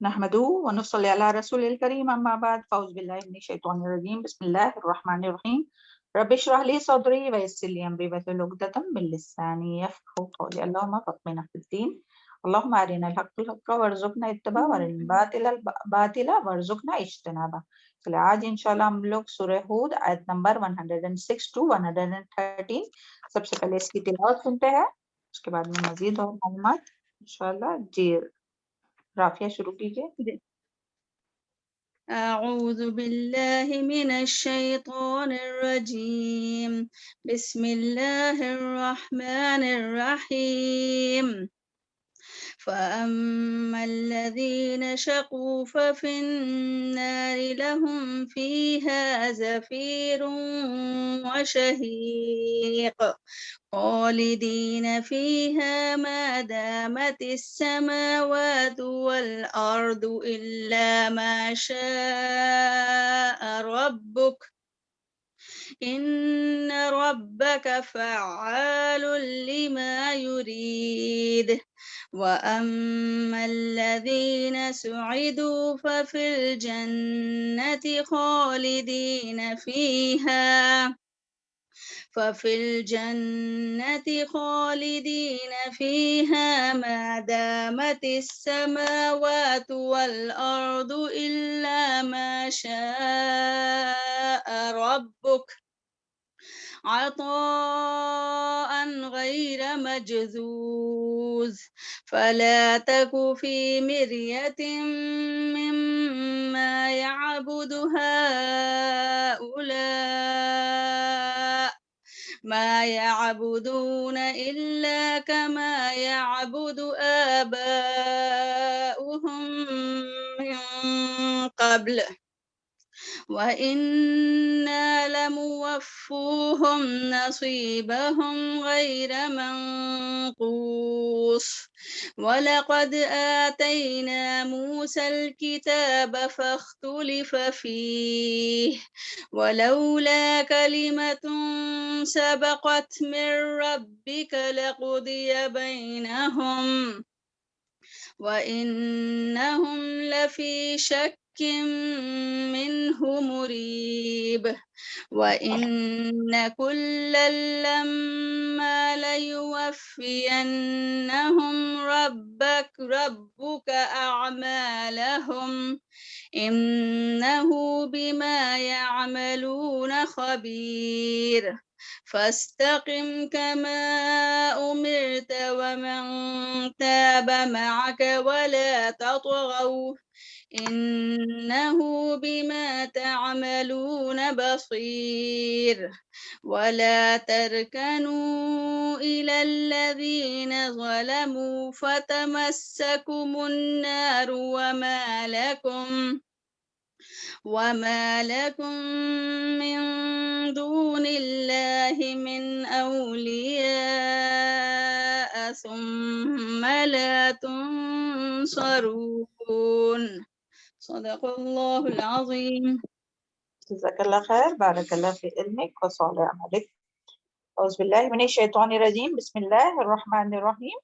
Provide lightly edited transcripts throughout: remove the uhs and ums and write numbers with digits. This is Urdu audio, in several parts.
نحمدہ ونصلی علی رسول الکریم اما بعد فاعوذ باللہ من الشیطان الرجیم بسم اللہ الرحمن الرحیم رب اشرح لی صدری ویسر لی امری واحلل عقدۃ من لسانی یفقهوا قولی اللهم فقهنا فی الدین اللهم ارنا الحق حقا وارزقنا اتباعه وارنا الباطل باطلا وارزقنا اجتنابه۔ چلے آج انشاءاللہ ہم لوگ سورہ ہود آیت نمبر 106 to 113 سب سے پہلے اس کی تلاوت سنتے ہیں، اس کے بعد میں مزید اور معلومات انشاءاللہ۔ جی رافیہ شروع کیجیے۔ أعوذ بالله من الشيطان الرجيم بسم الله الرحمن الرحيم فأما الذين شقوا ففي النار لهم فيها زفير وشهيق خالدين فيها ما دامت السماوات والأرض إلا ما شاء ربك إن ربك فعال لما يريد وأما الذين سعدوا ففي الجنة خالدين فيها ما دامت السماوات والأرض إلا ما شاء ربك عطاء غير مجذوذ فلا تك في مرية مما يعبد هؤلاء ما يعبدون إلا كما يعبد آباؤهم من قبل وإنا لموفوهم نصيبهم غير منقوص ولقد آتينا موسى الكتاب فاختلف فيه ولولا كلمة سبقت من ربك لقضي بينهم وإنهم لفي شك منه مريب وإن كلا لما ليوفينهم ربك أعمالهم إنه بما يعملون خبير فاستقم كما أمرت ومن تاب معك ولا تطغوا إنه بما تعملون بصير ولا تركنوا إلى الذين ظلموا فتمسكم النار وما لكم من دون الله من أولياء ثم لا تنصرون صدق الله العظيم۔ جزاک اللہ خیر، بارک اللہ فی علمک و صالح عملک۔ اعوذ باللہ من الشیطان الرجیم بسم اللہ الرحمن الرحیم۔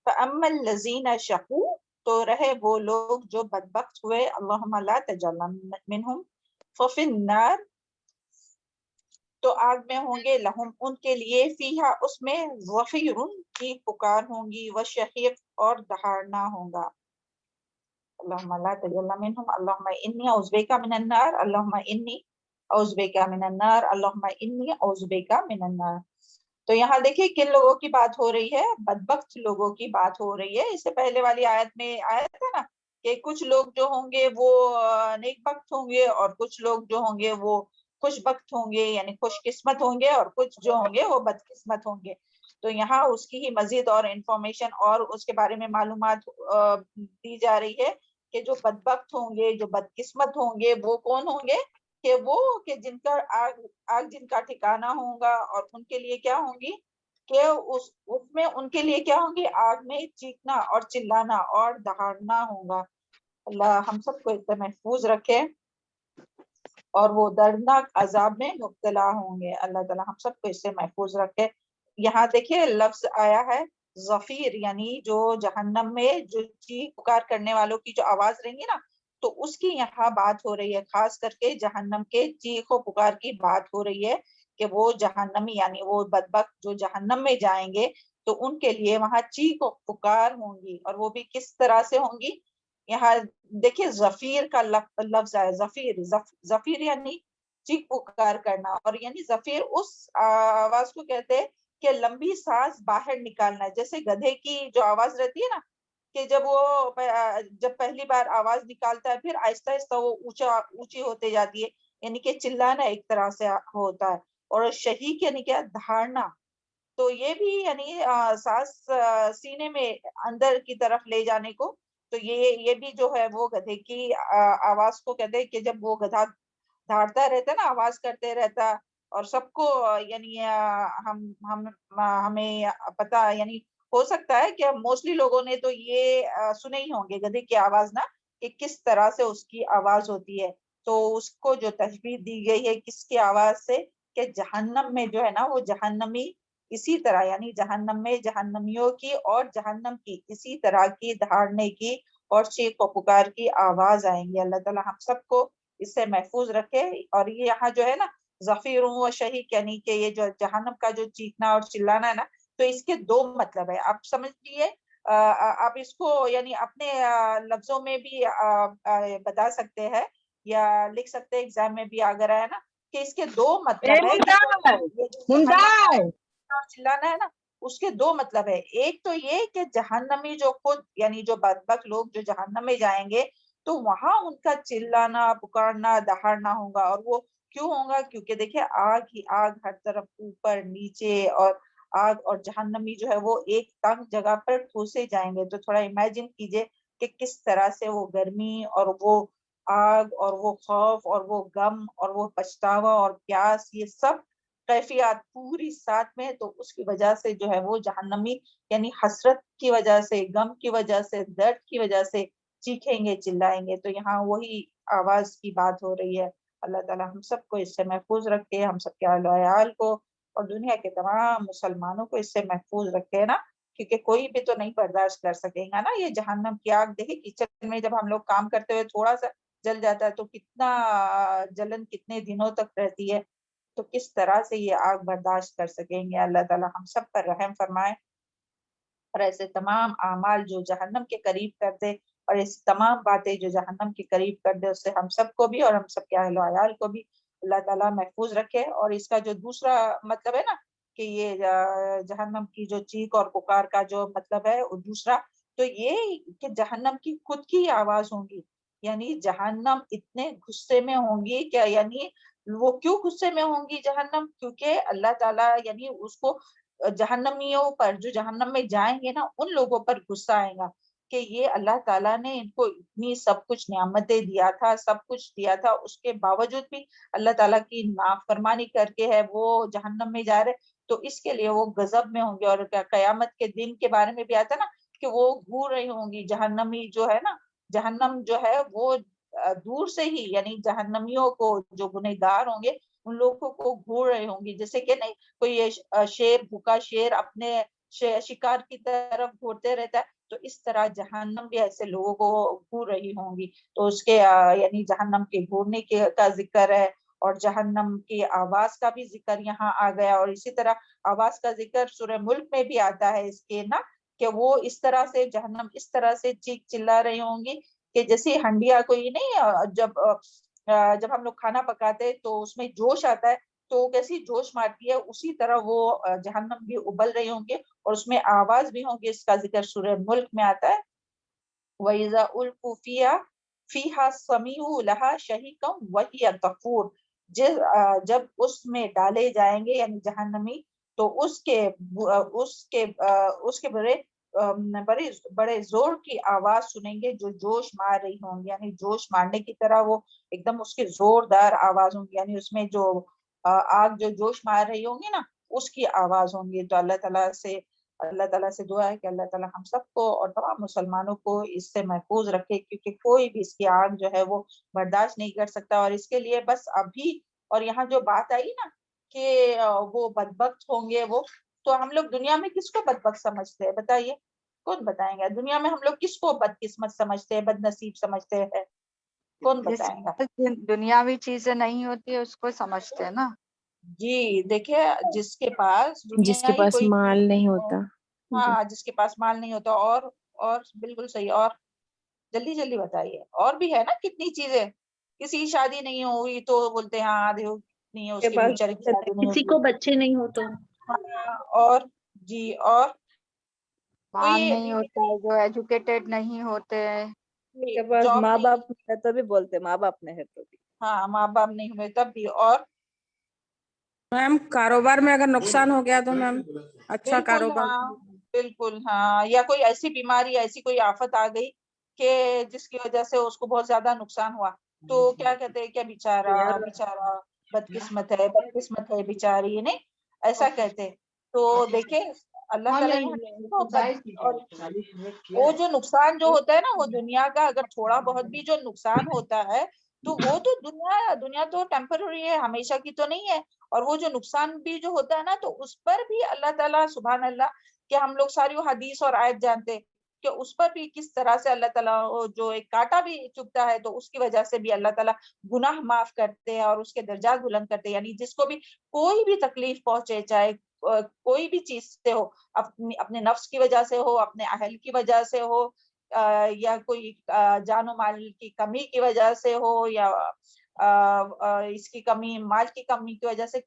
فاما الذین شقوا، تو رہے وہ لوگ جو بدبخت ہوئے، اللہم لا تجعلنا منہم، ففی النار، تو آگ میں ہوں گے، لہم ان کے لیے، فیہا اس میں، زفیر کی پکار ہوں گی، وشہیق اور دہاڑنا ہوگا۔ اللہم لا تجعلنا منہم، اللہم انی اعوذ بک من النار، اللہم انی اعوذ بک من النار، اللہم انی اعوذ بک من النار۔ تو یہاں دیکھیں کن لوگوں کی بات ہو رہی ہے؟ بدبخت لوگوں کی بات ہو رہی ہے۔ اس سے پہلے والی آیت میں آیا تھا نا کہ کچھ لوگ جو ہوں گے وہ نیک بخت ہوں گے، اور کچھ لوگ جو ہوں گے وہ خوش بخت ہوں گے، یعنی خوش قسمت ہوں گے، اور کچھ جو ہوں گے وہ بد قسمت ہوں گے۔ تو یہاں اس کی ہی مزید اور انفارمیشن اور اس کے بارے میں معلومات دی جا رہی ہے کہ جو بدبخت ہوں گے، جو بدقسمت ہوں گے، وہ کون ہوں گے؟ کہ جن کا آگ جن کا ٹھکانہ ہوگا، اور ان کے لیے کیا ہوں گی کہ اس میں ان کے لیے کیا ہوں گی؟ آگ میں چیخنا اور چلانا اور دہاڑنا ہوگا۔ اللہ ہم سب کو اس سے محفوظ رکھے، اور وہ دردناک عذاب میں مبتلا ہوں گے۔ اللہ تعالی ہم سب کو اس سے محفوظ رکھے۔ یہاں دیکھیے لفظ آیا ہے ظفیر یعنی جو جہنم میں جو چیخ پکار کرنے والوں کی جو آواز رہیں گی نا، تو اس کی یہاں بات ہو رہی ہے، خاص کر کے جہنم کے چیخ و پکار کی بات ہو رہی ہے کہ وہ جہنمی یعنی وہ بدبخت جو جہنم میں جائیں گے تو ان کے لیے وہاں چیخ و پکار ہوں گی، اور وہ بھی کس طرح سے ہوں گی. یہاں دیکھیے ظفیر کا لفظ ہے، ظفیر یعنی چیخ پکار کرنا، اور یعنی ظفیر اس آواز کو کہتے ہیں کہ لمبی سانس باہر نکالنا، جیسے گدھے کی جو آواز رہتی ہے نا کہ جب پہلی بار آواز نکالتا ہے پھر آہستہ آہستہ وہ اونچی ہوتے جاتی ہے، یعنی کہ چلانا ایک طرح سے ہوتا ہے. اور شہیق یعنی کیا؟ دھارنا. تو یہ بھی یعنی سانس سینے میں اندر کی طرف لے جانے کو، تو یہ بھی جو ہے وہ گدھے کی آواز کو کہتے ہیں کہ جب وہ گدھا دھاڑتا رہتا ہے نا، آواز کرتے رہتا، اور سب کو یعنی ہمیں پتا یعنی ہو سکتا ہے کہ موسٹلی لوگوں نے تو یہ سنے ہی ہوں گے گدھے کی آواز نا، کہ کس طرح سے اس کی آواز ہوتی ہے. تو اس کو جو تشبیہ دی گئی ہے کس کی آواز سے، کہ جہنم میں جو ہے نا وہ جہنمی اسی طرح یعنی جہنم میں جہنمیوں کی اور جہنم کی اسی طرح کی دھاڑنے کی اور چیخ و پکار کی آواز آئیں گی. اللہ تعالیٰ ہم سب کو اس سے محفوظ رکھے. اور یہ یہاں جو ہے نا ظفیر و شہیق یعنی کہ یہ جو جہنم کا جو چیخنا اور چلانا ہے نا، تو اس کے دو مطلب ہے. آپ سمجھ لیے، آپ اس کو یعنی اپنے لفظوں میں بھی بتا سکتے ہیں یا لکھ سکتے ہیں، ایگزام میں بھی اگر آیا نا کہ اس کے دو مطلب ہے. یہ جو جہنم کا اور چلانا ہے نا اس کے دو مطلب ہے. ایک تو یہ کہ جہنمی جو خود یعنی جو بدبخت لوگ جو جہنم میں جائیں گے تو وہاں ان کا چلانا پکارنا دہاڑنا ہوگا. اور وہ کیوں ہوگا؟ کیونکہ دیکھیں آگ ہی آگ ہر طرف اوپر نیچے، اور آگ اور جہنمی جو ہے وہ ایک تنگ جگہ پر ٹھوسے جائیں گے. تو تھوڑا امیجن کیجئے کہ کس طرح سے وہ گرمی اور وہ آگ اور وہ خوف اور وہ غم اور وہ پچھتاوا اور پیاس، یہ سب کیفیات پوری ساتھ میں، تو اس کی وجہ سے جو ہے وہ جہنمی یعنی حسرت کی وجہ سے، غم کی وجہ سے، درد کی وجہ سے چیخیں گے چلائیں گے. تو یہاں وہی آواز کی بات ہو رہی ہے. اللہ تعالیٰ ہم سب کو اس سے محفوظ رکھے، ہم سب کے اہل و عیال کو اور دنیا کے تمام مسلمانوں کو اس سے محفوظ رکھے نا، کیونکہ کوئی بھی تو نہیں برداشت کر سکے گا نا یہ جہنم کی آگ. دیکھیں کچن میں جب ہم لوگ کام کرتے ہوئے تھوڑا سا جل جاتا ہے تو کتنا جلن کتنے دنوں تک رہتی ہے، تو کس طرح سے یہ آگ برداشت کر سکیں گے. اللہ تعالیٰ ہم سب پر رحم فرمائے، اور ایسے تمام اعمال جو جہنم کے قریب کر دے اور ایسی تمام باتیں جو جہنم کے قریب کر دے، اس سے ہم سب کو بھی اور ہم سب کے اہل و عیال کو بھی اللہ تعالیٰ محفوظ رکھے. اور اس کا جو دوسرا مطلب ہے نا کہ یہ جہنم کی جو چیخ اور پکار کا جو مطلب ہے وہ دوسرا، تو یہ کہ جہنم کی خود کی آواز ہوں گی. یعنی جہنم اتنے غصے میں ہوں گی، کیا یعنی وہ کیوں غصے میں ہوں گی جہنم؟ کیونکہ اللہ تعالیٰ یعنی اس کو جہنمیوں پر جو جہنم میں جائیں گے نا ان لوگوں پر غصہ آئے گا کہ یہ اللہ تعالیٰ نے ان کو اتنی سب کچھ نعمتیں دیا تھا، سب کچھ دیا تھا، اس کے باوجود بھی اللہ تعالیٰ کی نافرمانی کر کے ہے وہ جہنم میں جا رہے. تو اس کے لیے وہ غضب میں ہوں گے. اور قیامت کے دن کے بارے میں بھی آتا نا کہ وہ گھور رہی ہوں گی جہنمی جو ہے نا، جہنم جو ہے وہ دور سے ہی یعنی جہنمیوں کو جو گنہگار ہوں گے ان لوگوں کو گھور رہے ہوں گی، جیسے کہ نہیں کوئی شیر بھوکا شیر اپنے شکار کی طرف گھورتے رہتا ہے، تو اس طرح جہنم بھی ایسے لوگوں کو گھور رہی ہوں گی. تو اس کے یعنی جہنم کے گھورنے کا ذکر ہے، اور جہنم کی آواز کا بھی ذکر یہاں آ گیا. اور اسی طرح آواز کا ذکر سورہ ملک میں بھی آتا ہے اس کے نا، کہ وہ اس طرح سے جہنم اس طرح سے چیخ چلا رہی ہوں گی کہ جیسے ہنڈیا کوئی نہیں، جب ہم لوگ کھانا پکاتے تو اس میں جوش آتا ہے تو کیسی جوش مارتی ہے، اسی طرح وہ جہنم بھی ابل رہی ہوں گے اور اس میں آواز بھی ہوں گی. اس کا ذکر سورہ ملک میں آتا ہے. وَإِذَا أُلْقُوا فِيهَا سَمِعُوا لَهَا شَهِيقًا وَهِيَ تَفُورُ. جب اس میں ڈالے جائیں گے یعنی جہنمی، تو اس کے بڑے زور کی آواز سنیں گے جو جوش مار رہی ہوں گی، یعنی جوش مارنے کی طرح وہ ایک دم اس کی زوردار آواز ہوں گی، یعنی اس میں جو آگ جو جوش مار رہی ہوں گی نا اس کی آواز ہوں گی. تو اللہ تعالیٰ سے دعا ہے کہ اللہ تعالیٰ ہم سب کو اور تمام مسلمانوں کو اس سے محفوظ رکھے، کیونکہ کوئی بھی اس کی آگ جو ہے وہ برداشت نہیں کر سکتا. اور اس کے لیے بس ابھی اور یہاں جو بات آئی نا کہ وہ بدبخت ہوں گے وہ، تو ہم لوگ دنیا میں کس کو بدبخت سمجھتے ہیں؟ بتائیے، کون بتائیں گا؟ دنیا میں ہم لوگ کس کو بدقسمت سمجھتے ہیں، بد نصیب سمجھتے ہیں؟ کون بتائیں گا؟ دنیاوی چیزیں نہیں ہوتی ہے اس کو سمجھتے ہیں نا. جی دیکھیے، جس کے پاس جس کے دنیائی پاس کوئی مال چیز نہیں ہو، ہوتا. ہاں جس کے پاس مال نہیں ہوتا، اور بالکل صحیح، اور جلدی جلدی بتائیے. اور بھی ہے نا کتنی چیزیں. کسی کی شادی نہیں ہوئی تو بولتے ہیں ہاں دیکھو نہیں ہے، اس کے بیچارے کی شادی نہیں کسی ہوتی. کو بچے نہیں ہو تو ہاں، اور جی، اور مال کوئی نہیں ہوتے، جو ایجوکیٹڈ نہیں ہوتے ہیں. کے پاس جاب ماں نہیں، باپ ہے تو بھی بولتے ماں باپ نہیں ہے تو بھی. ہاں ماں باپ نہیں ہوئے تب بھی. اور میم کاروبار میں اگر نقصان ہو گیا تو میم اچھا بالکل کاروبار. ہاں، بالکل ہاں، یا کوئی ایسی بیماری، ایسی کوئی آفت آ گئی کہ جس کی وجہ سے اس کو بہت زیادہ نقصان ہوا، تو کیا کہتے ہیں، کیا بیچارہ بدقسمت ہے بیچاری، نہیں ایسا کہتے. تو دیکھیں اللہ تعالیٰ اور وہ جو نقصان جو ہوتا ہے نا، وہ دنیا کا اگر تھوڑا بہت بھی جو نقصان ہوتا ہے تو وہ تو دنیا تو ٹیمپرری ہے، ہمیشہ کی تو نہیں ہے. اور وہ جو نقصان بھی جو ہوتا ہے نا، تو اس پر بھی اللہ تعالیٰ سبحان اللہ کہ ہم لوگ ساری حدیث اور آیت جانتے کہ اس پر بھی کس طرح سے اللہ تعالیٰ جو ایک کانٹا بھی چبھتا ہے تو اس کی وجہ سے بھی اللہ تعالیٰ گناہ معاف کرتے ہیں اور اس کے درجات بلند کرتے ہیں. یعنی جس کو بھی کوئی بھی تکلیف پہنچے، چاہے کوئی بھی چیز سے ہو، اپنے نفس کی وجہ سے ہو، اپنے اہل کی وجہ سے ہو، یا کوئی جان و مال کی کمی کی وجہ سے ہو، یا اس کی کمی، مال کی کمی کی وجہ سے،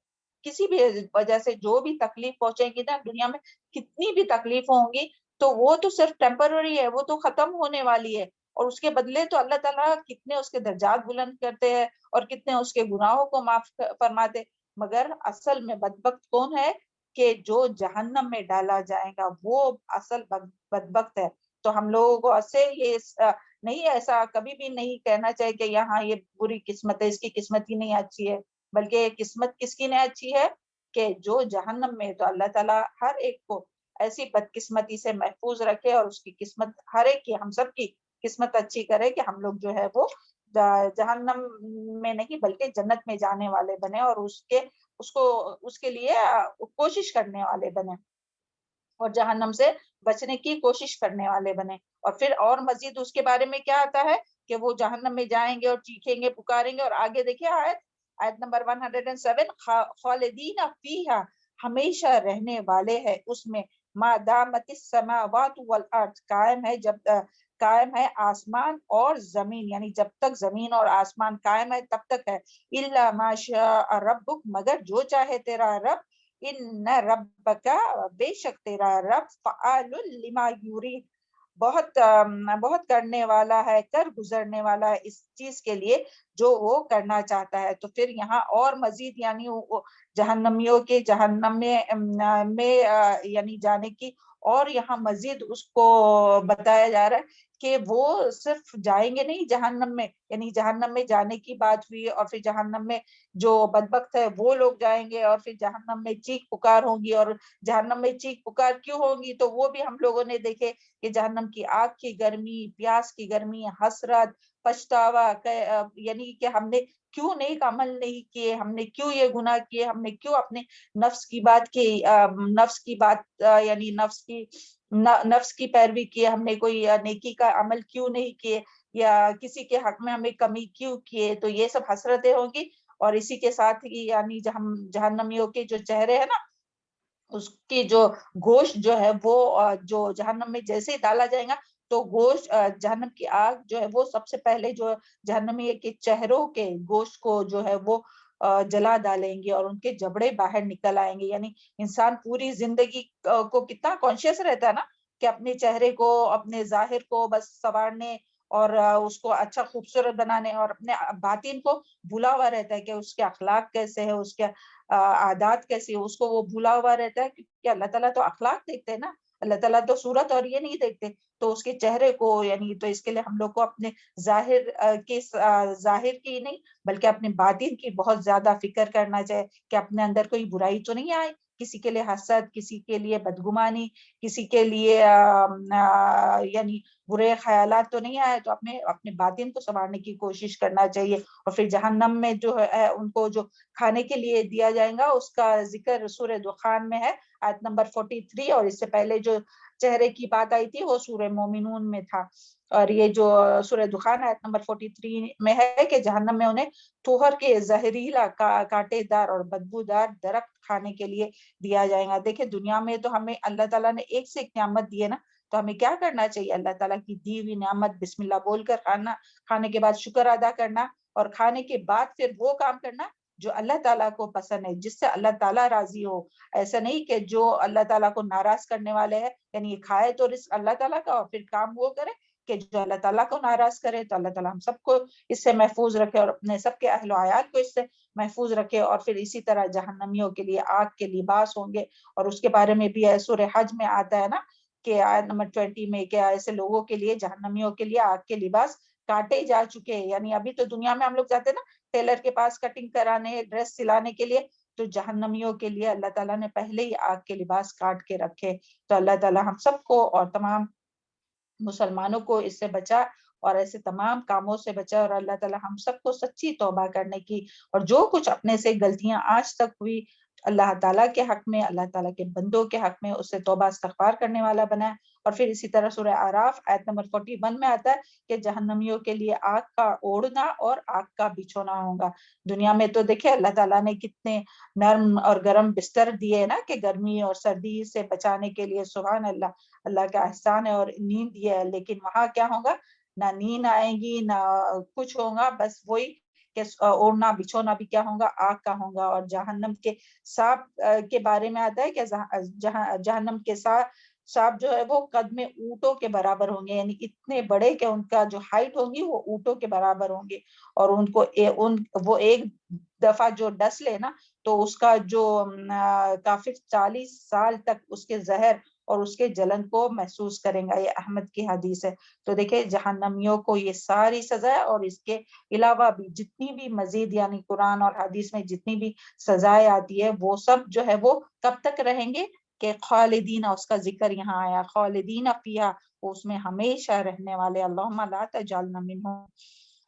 کسی بھی وجہ سے جو بھی تکلیف پہنچے گی نا دنیا میں، کتنی بھی تکلیف ہوں گی تو وہ تو صرف ٹیمپرری ہے، وہ تو ختم ہونے والی ہے. اور اس کے بدلے تو اللہ تعالیٰ کتنے اس کے درجات بلند کرتے ہیں اور کتنے اس کے گناہوں کو معاف فرماتے. مگر اصل میں بدبخت کون ہے؟ کہ جو جہنم میں ڈالا جائے گا وہ اصل بدبخت ہے. تو ہم لوگوں کو ایسے یہ نہیں، ایسا کبھی بھی نہیں کہنا چاہیے کہ یہاں یہ بری قسمت ہے، اس کی قسمت ہی نہیں اچھی ہے. بلکہ قسمت کس کی نہیں اچھی ہے؟ کہ جو جہنم میں. تو اللہ تعالیٰ ہر ایک کو ایسی بدقسمتی سے محفوظ رکھے اور اس کی قسمت ہر ایک کی، ہم سب کی قسمت اچھی کرے کہ ہم لوگ جو ہے وہ جہنم میں نہیں بلکہ جنت میں جانے والے بنے، اور اس کے لیے کوشش کرنے والے بنے اور جہنم سے بچنے کی کوشش کرنے والے بنے. اور پھر اور مزید اس کے بارے میں کیا آتا ہے کہ وہ جہنم میں جائیں گے اور چیخیں گے، پکاریں گے. اور آگے دیکھیے آیت نمبر 107، خالدین فیہا، ہمیشہ رہنے والے ہیں اس میں، ما دامت السماوات والارض، قائم ہے آسمان اور زمین، یعنی جب تک زمین اور آسمان قائم ہے تب تک ہے. الا ما شاء ربک، مگر جو چاہے تیرا رب. ان ربک، بے شک تیرا رب، فعال لما یرید، بہت کرنے والا ہے، کر گزرنے والا ہے اس چیز کے لیے جو وہ کرنا چاہتا ہے. تو پھر یہاں اور مزید یعنی جہنمیوں کے جہنم میں یعنی جانے کی اور یہاں مزید اس کو بتایا جا رہا ہے کہ وہ صرف جائیں گے نہیں جہنم میں، یعنی جہنم میں جانے کی بات ہوئی، اور پھر جہنم میں جو بدبخت ہے وہ لوگ جائیں گے، اور پھر جہنم میں چیخ پکار ہوں گی. اور جہنم میں چیخ پکار کیوں ہوں گی؟ تو وہ بھی ہم لوگوں نے دیکھے کہ جہنم کی آگ کی گرمی، پیاس کی گرمی، حسرت، پچھتاوا، یعنی کہ ہم نے کیوں نیک عمل نہیں کیے، ہم نے کیوں یہ گناہ کیے، ہم نے کیوں اپنے نفس کی بات یعنی نفس کی پیروی کی، ہم نے کوئی نیکی کا عمل کیوں نہیں کیے، یا کسی کے حق میں ہمیں کمی کیوں کیے. تو یہ سب حسرتیں ہوں گی. اور اسی کے ساتھ ہی یعنی جہنمیوں کے جو چہرے ہیں نا، اس کی جو گوشت جو ہے وہ جو جہنم میں جیسے ہی ڈالا جائے گا تو گوشت، جہنم کی آگ جو ہے وہ سب سے پہلے جو جہنمی کے چہروں کے گوشت کو جو ہے وہ جلا ڈالیں گے اور ان کے جبڑے باہر نکل آئیں گے. یعنی انسان پوری زندگی کو کتنا کانشیس رہتا ہے نا کہ اپنے چہرے کو، اپنے ظاہر کو بس سنوارنے اور اس کو اچھا خوبصورت بنانے، اور اپنے باطن کو بھولا ہوا رہتا ہے کہ اس کے اخلاق کیسے ہے، اس کے عادات کیسی ہے، اس کو وہ بھولا ہوا رہتا ہے. کہ اللہ تعالیٰ تو اخلاق دیکھتے ہیں نا، اللہ تعالیٰ تو صورت اور یہ نہیں دیکھتے. تو اس کے چہرے کو یعنی تو اس کے لیے ہم لوگ کو اپنے ظاہر کی نہیں بلکہ اپنے باطن کی بہت زیادہ فکر کرنا چاہیے کہ اپنے اندر کوئی برائی تو نہیں آئے، کسی کے لیے حسد، کسی کے لیے بدگمانی، کسی کے لیے یعنی برے خیالات تو نہیں آئے تو اپنے باطن کو سنوارنے کی کوشش کرنا چاہیے. اور پھر جہنم میں جو ہے ان کو جو کھانے کے لیے دیا جائے گا اس کا ذکر سورہ دخان میں ہے آیت نمبر 43, اور اس سے پہلے جو چہرے کی بات آئی تھی وہ سورہ مومنون میں تھا. اور یہ جو سورہ دخان آیت نمبر 43 میں ہے کہ جہنم میں انہیں توہر کے زہریلا کانٹے دار اور بدبودار درخت کھانے کے لیے دیا جائے گا. دیکھیں دنیا میں تو ہمیں اللہ تعالیٰ نے ایک سے ایک نعمت دی ہے نا, تو ہمیں کیا کرنا چاہیے؟ اللہ تعالیٰ کی دی ہوئی نعمت بسم اللہ بول کر کھانا, کھانے کے بعد شکر ادا کرنا, اور کھانے کے بعد پھر وہ کام کرنا جو اللہ تعالیٰ کو پسند ہے, جس سے اللہ تعالیٰ راضی ہو. ایسا نہیں کہ جو اللہ تعالیٰ کو ناراض کرنے والے ہیں, یعنی یہ کھائے تو رزق اللہ تعالیٰ کا اور پھر کام وہ کرے کہ جو اللہ تعالیٰ کو ناراض کرے. تو اللہ تعالیٰ ہم سب کو اس سے محفوظ رکھے اور اپنے سب کے اہل و عیال کو اس سے محفوظ رکھے. اور پھر اسی طرح جہنمیوں کے لیے آگ کے لباس ہوں گے, اور اس کے بارے میں بھی سورہ حج میں آتا ہے نا کہ آیت نمبر 20 میں کہ ایسے لوگوں کے لیے, جہنمیوں کے لیے آگ کے لباس کاٹے جا چکے ہیں. یعنی ابھی تو دنیا میں ہم لوگ جاتے نا ٹیلر کے پاس کٹنگ کرانے, ڈریس سلانے کے لیے, تو جہنمیوں کے لیے اللہ تعالیٰ نے پہلے ہی آگ کے لباس کاٹ کے رکھے. تو اللہ تعالیٰ ہم سب کو اور تمام مسلمانوں کو اس سے بچا اور ایسے تمام کاموں سے بچا, اور اللہ تعالیٰ ہم سب کو سچی توبہ کرنے کی, اور جو کچھ اپنے سے غلطیاں آج تک ہوئی اللہ تعالیٰ کے حق میں, اللہ تعالیٰ کے بندوں کے حق میں, اس سے توبہ استغفار کرنے والا بنائے. اور پھر اسی طرح سورہ اعراف آیت نمبر 41 میں آتا ہے کہ جہنمیوں کے لیے آگ کا اوڑھنا اور آگ کا بچھونا ہوگا. دنیا میں تو دیکھیں اللہ تعالیٰ نے کتنے نرم اور گرم بستر دیے نا کہ گرمی اور سردی سے بچانے کے لیے, سبحان اللہ, اللہ کا احسان ہے. اور نیند دیا ہے, لیکن وہاں کیا ہوگا؟ نہ نیند آئے گی نہ کچھ ہوگا, بس وہی کہ اوڑھنا بچھونا بھی کیا ہوگا؟ آگ کا ہوگا. اور جہنم کے سانپ کے بارے میں آتا ہے کہ جہنم کے سانپ جو ہے وہ قد میں اونٹوں کے برابر ہوں گے, یعنی اتنے بڑے کہ ان کا جو ہائٹ ہوگی وہ اونٹوں کے برابر ہوں گے. اور ان کو وہ ایک دفعہ جو ڈس لے نا تو اس کا جو کافر 40 سال تک اس کے زہر اور اس کے جلن کو محسوس کریں گا. یہ احمد کی حدیث ہے. تو دیکھیں جہنمیوں کو یہ ساری سزا ہے, اور اس کے علاوہ بھی جتنی بھی مزید یعنی قرآن اور حدیث میں جتنی بھی سزائیں آتی ہے وہ سب جو ہے وہ کب تک رہیں گے؟ کہ خالدین, اس کا ذکر یہاں آیا, خالدین فیہا, اس میں ہمیشہ رہنے والے. اللہم لا تجعلنا منہم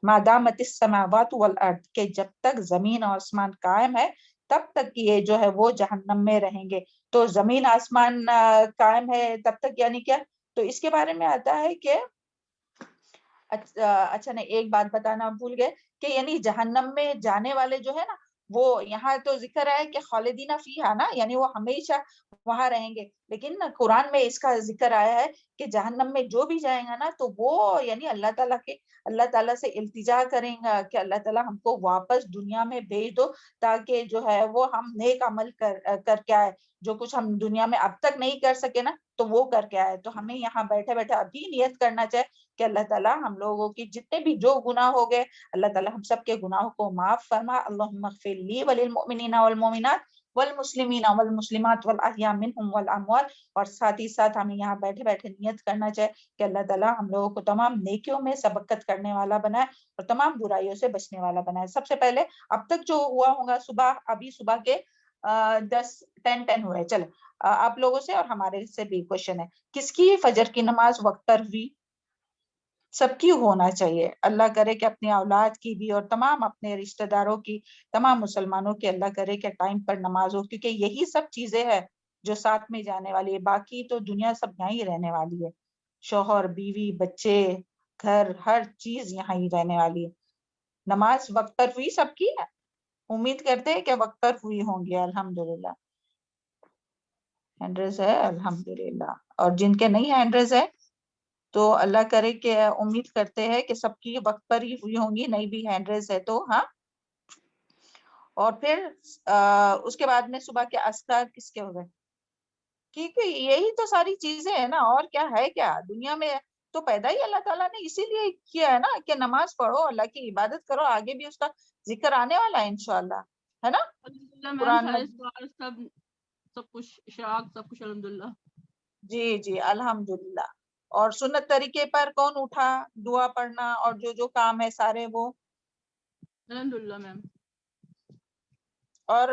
ما دامت السماوات والارض, کہ جب تک زمین اور آسمان قائم ہے تب تک یہ جو ہے وہ جہنم میں رہیں گے. تو زمین آسمان قائم ہے تب تک یعنی کیا؟ تو اس کے بارے میں آتا ہے کہ اچھا نہیں, ایک بات بتانا بھول گئے کہ یعنی جہنم میں جانے والے جو ہے نا وہ یہاں تو ذکر ہے کہ خالدین فیہا نا, یعنی وہ ہمیشہ وہاں رہیں گے, لیکن قرآن میں اس کا ذکر آیا ہے کہ جہنم میں جو بھی جائیں گا نا تو وہ یعنی اللہ تعالیٰ سے التجا کریں گا کہ اللہ تعالیٰ ہم کو واپس دنیا میں بھیج دو تاکہ جو ہے وہ ہم نیک عمل کر کے آئے, جو کچھ ہم دنیا میں اب تک نہیں کر سکے نا تو وہ کر کے آئے. تو ہمیں یہاں بیٹھے بیٹھے ابھی نیت کرنا چاہے کہ اللہ تعالیٰ ہم لوگوں کی جتنے بھی جو گناہ ہو گئے اللہ تعالیٰ ہم سب کے گناہوں کو معاف فرما. اللہم اغفر لی وللمؤمنین والمؤمنات والمسلمین والمسلمات والاحیاء منہم والاموات. اور ساتھ ہی ساتھ ہمیں یہاں بیٹھے بیٹھے نیت کرنا چاہے کہ اللہ تعالیٰ ہم لوگوں کو تمام نیکیوں میں سبقت کرنے والا بنائے اور تمام برائیوں سے بچنے والا بنائے. سب سے پہلے اب تک جو ہوا ہوگا ابھی صبح کے 10 ہوئے, چلے آپ لوگوں سے اور ہمارے سے بھی کوشچن ہے, کس کی فجر کی نماز وقت پر ہوئی؟ سب کی ہونا چاہیے. اللہ کرے کہ اپنی اولاد کی بھی اور تمام اپنے رشتہ داروں کی, تمام مسلمانوں کی اللہ کرے کہ ٹائم پر نماز ہو, کیونکہ یہی سب چیزیں ہیں جو ساتھ میں جانے والی ہے. باقی تو دنیا سب یہاں ہی رہنے والی ہے, شوہر بیوی بچے گھر ہر چیز یہاں ہی رہنے والی ہے. نماز وقت پر ہوئی سب کی؟ امید کرتے ہیں کہ وقت پر ہوئی ہوں گی. الحمدللہ ہینڈریز ہے الحمدللہ, اور جن کے نہیں ہینڈریز ہے تو اللہ کرے کہ امید کرتے ہیں کہ سب کی وقت پر ہی ہوئی ہوں گی, نہیں بھی ہینڈریز ہے تو ہاں. اور پھر اس کے بعد میں صبح کے اذکار کس کے ہو گئے؟ کیونکہ یہی تو ساری چیزیں ہیں نا, اور کیا ہے کیا دنیا میں. تو پیدا ہی اللہ تعالیٰ نے اسی لیے کیا ہے نا کہ نماز پڑھو, اللہ کی عبادت کرو, آگے بھی اس کا ذکر آنے والا ہے انشاءاللہ, ہے نا. قرآن سب کچھ اشراق سب کچھ الحمدللہ. جی الحمدللہ. اور سنت طریقے پر کون اٹھا دعا پڑھنا اور جو کام ہے سارے وہ الحمدللہ میم. اور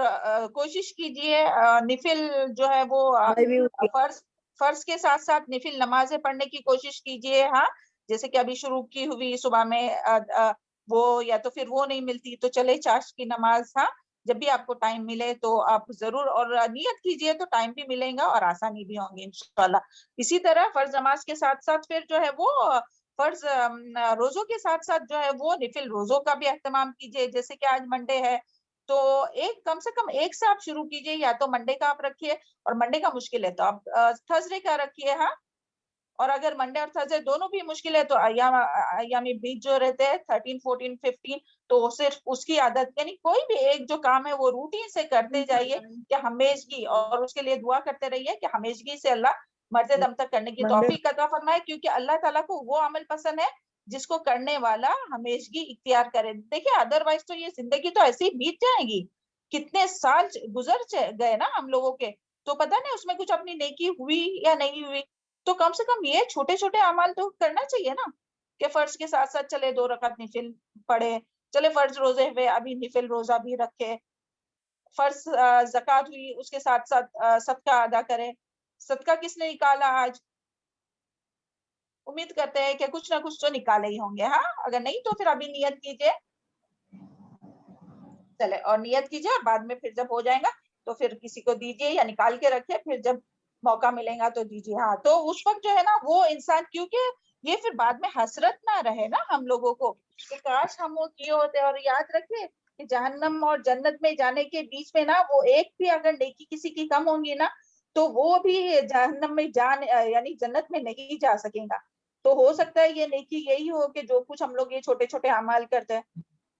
کوشش کیجئے نفل جو ہے وہ میں بھی اٹھی. فرض فرض کے ساتھ ساتھ نفل نمازیں پڑھنے کی کوشش کیجیے. ہاں جیسے کہ ابھی شروع کی ہوئی صبح میں وہ یا تو پھر وہ نہیں ملتی تو چلے چاش کی نماز. ہاں جب بھی آپ کو ٹائم ملے تو آپ ضرور اور نیت کیجئے تو ٹائم بھی ملے گا اور آسانی بھی ہوں گی انشاءاللہ. اسی طرح فرض نماز کے ساتھ ساتھ پھر جو ہے وہ فرض روزوں کے ساتھ ساتھ جو ہے وہ نفل روزوں کا بھی اہتمام کیجئے. جیسے کہ آج منڈے ہے تو کم سے کم ایک سے آپ شروع کیجئے, یا تو منڈے کا آپ رکھیے, اور منڈے کا مشکل ہے تو آپ تھرسڈے کا رکھیے. ہاں اور اگر منڈے اور تھرسڈے دونوں بھی مشکل ہے تو ایام بیچ جو رہتے ہیں 13 14 15 تو صرف اس کی عادت, یعنی کوئی بھی ایک جو کام ہے وہ روٹین سے کرتے جائیے کہ ہمیشگی, اور اس کے لیے دعا کرتے رہیے کہ ہمیشگی سے اللہ مرتے دم تک کرنے کی توفیق عطا فرمائے, کیونکہ اللہ تعالیٰ کو وہ عمل پسند ہے جس کو کرنے والا ہمیشگی اختیار کرے. دیکھیں ادروائز تو یہ زندگی تو ایسے ہی بیت جائے گی, کتنے سال گزر گئے نا ہم لوگوں کے, تو پتہ نہیں اس میں کچھ اپنی نیکی ہوئی یا نہیں ہوئی. تو کم سے کم یہ چھوٹے چھوٹے اعمال تو کرنا چاہیے نا, کہ فرض کے ساتھ ساتھ چلے 2 رکعت نفل پڑھے, چلے فرض روزے ہوئے ابھی نفل روزہ بھی رکھے, فرض زکوٰۃ ہوئی اس کے ساتھ ساتھ صدقہ ادا کرے. صدقہ کس نے نکالا آج؟ امید کرتے ہیں کہ کچھ نہ کچھ تو نکالے ہی ہوں گے. ہاں اگر نہیں تو پھر ابھی نیت کیجئے, چلے اور نیت کیجئے, اور بعد میں پھر جب ہو جائے گا تو پھر کسی کو دیجئے یا نکال کے رکھے, پھر جب موقع ملے گا تو دیجئے. ہاں تو اس وقت جو ہے نا وہ انسان, کیونکہ یہ پھر بعد میں حسرت نہ رہے نا ہم لوگوں کو کہ کاش ہم وہ کیے ہوتے. اور یاد رکھے کہ جہنم اور جنت میں جانے کے بیچ میں نا وہ ایک بھی اگر نیکی کسی کی کم ہوں گی نا تو وہ بھی جہنم میں یعنی جنت میں نہیں جا سکے گا. تو ہو سکتا ہے یہ نیکی یہی ہو کہ جو کچھ ہم لوگ یہ چھوٹے چھوٹے اعمال کرتے ہیں,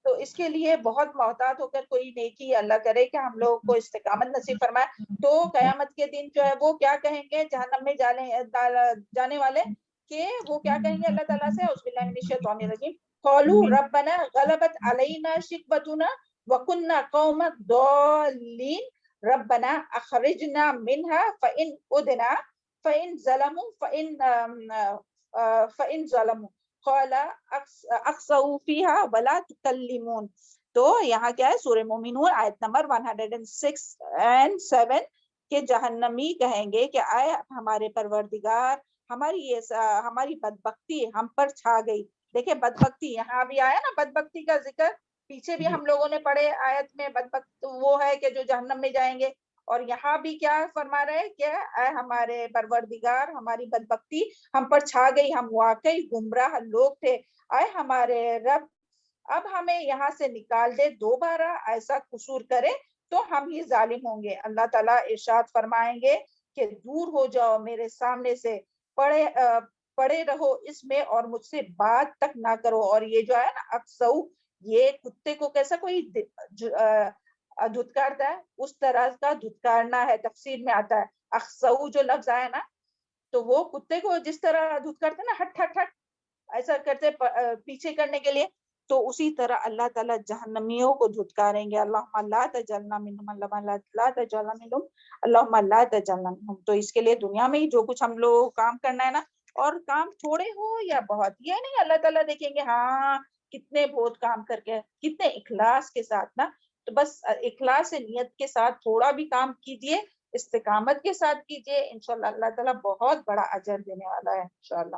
تو اس کے لیے بہت محتاط ہو کر کوئی نیکی اللہ کرے کہ ہم لوگوں کو استقامت نصیب فرمائے. تو قیامت کے دن جو ہے وہ کیا کہیں گے جہنم میں جانے والے, کہ وہ کیا کہیں گے اللہ تعالیٰ سے, اعوذ باللہ من الشیطان الرجیم, قالوا ربنا غلبت علینا شقوتنا وکنا قوما ضالین ربنا اخرجنا منها فإن عدنا فإن ظلموا قال اخسؤوا فيها ولا تكلمون. تو یہاں کیا ہے سورہ مومنون آیت نمبر 106 and 7 کہ جہنمی کہیں گے کہ اے ہمارے پروردگار, ہماری بدبختی ہم پر چھا گئی. دیکھیں بدبختی یہاں بھی آیا نا, بدبختی کا ذکر پیچھے بھی ہم لوگوں نے پڑھے آیت میں, بدبخت وہ ہے کہ جو جہنم میں جائیں گے, اور یہاں بھی کیا فرما رہے کہ اے ہمارے پروردگار ہماری بدبختی ہم پر چھا گئی, ہم واقعی گمراہ لوگ تھے. اے ہمارے رب اب ہمیں یہاں سے نکال دے, دوبارہ ایسا قصور کرے تو ہم ہی ظالم ہوں گے. اللہ تعالیٰ ارشاد فرمائیں گے کہ دور ہو جاؤ میرے سامنے سے, پڑے رہو اس میں اور مجھ سے بات تک نہ کرو. اور یہ جو ہے نا اکسو, یہ کتے کو کیسا کوئی دھتکارتا ہے اس طرح کا دھتکارنا ہے, تفسیر میں آتا ہے. اکسو جو لفظ آیا نا تو وہ کتے کو جس طرح دھتکارتے ہیں نا, ہٹ ہٹ ہٹ ایسا کرتے پیچھے کرنے کے لیے, تو اسی طرح اللہ تعالیٰ جہنمیوں کو دھتکاریں گے. اللہم لا تجعلنا منہم, اللہم لا تجعلنا منہم, اللہم لا تجعلنا منہم. تو اس کے لیے دنیا میں ہی جو کچھ ہم لوگ کام کرنا ہے نا, اور کام تھوڑے ہو یا بہت, یہ نہیں اللہ تعالیٰ دیکھیں گے ہاں کتنے بہت کام کر کے, کتنے اخلاص کے ساتھ نا, تو بس اخلاص نیت کے ساتھ تھوڑا بھی کام کیجئے, استقامت کے ساتھ کیجئے, انشاءاللہ اللہ تعالیٰ بہت بڑا اجر دینے والا ہے انشاءاللہ.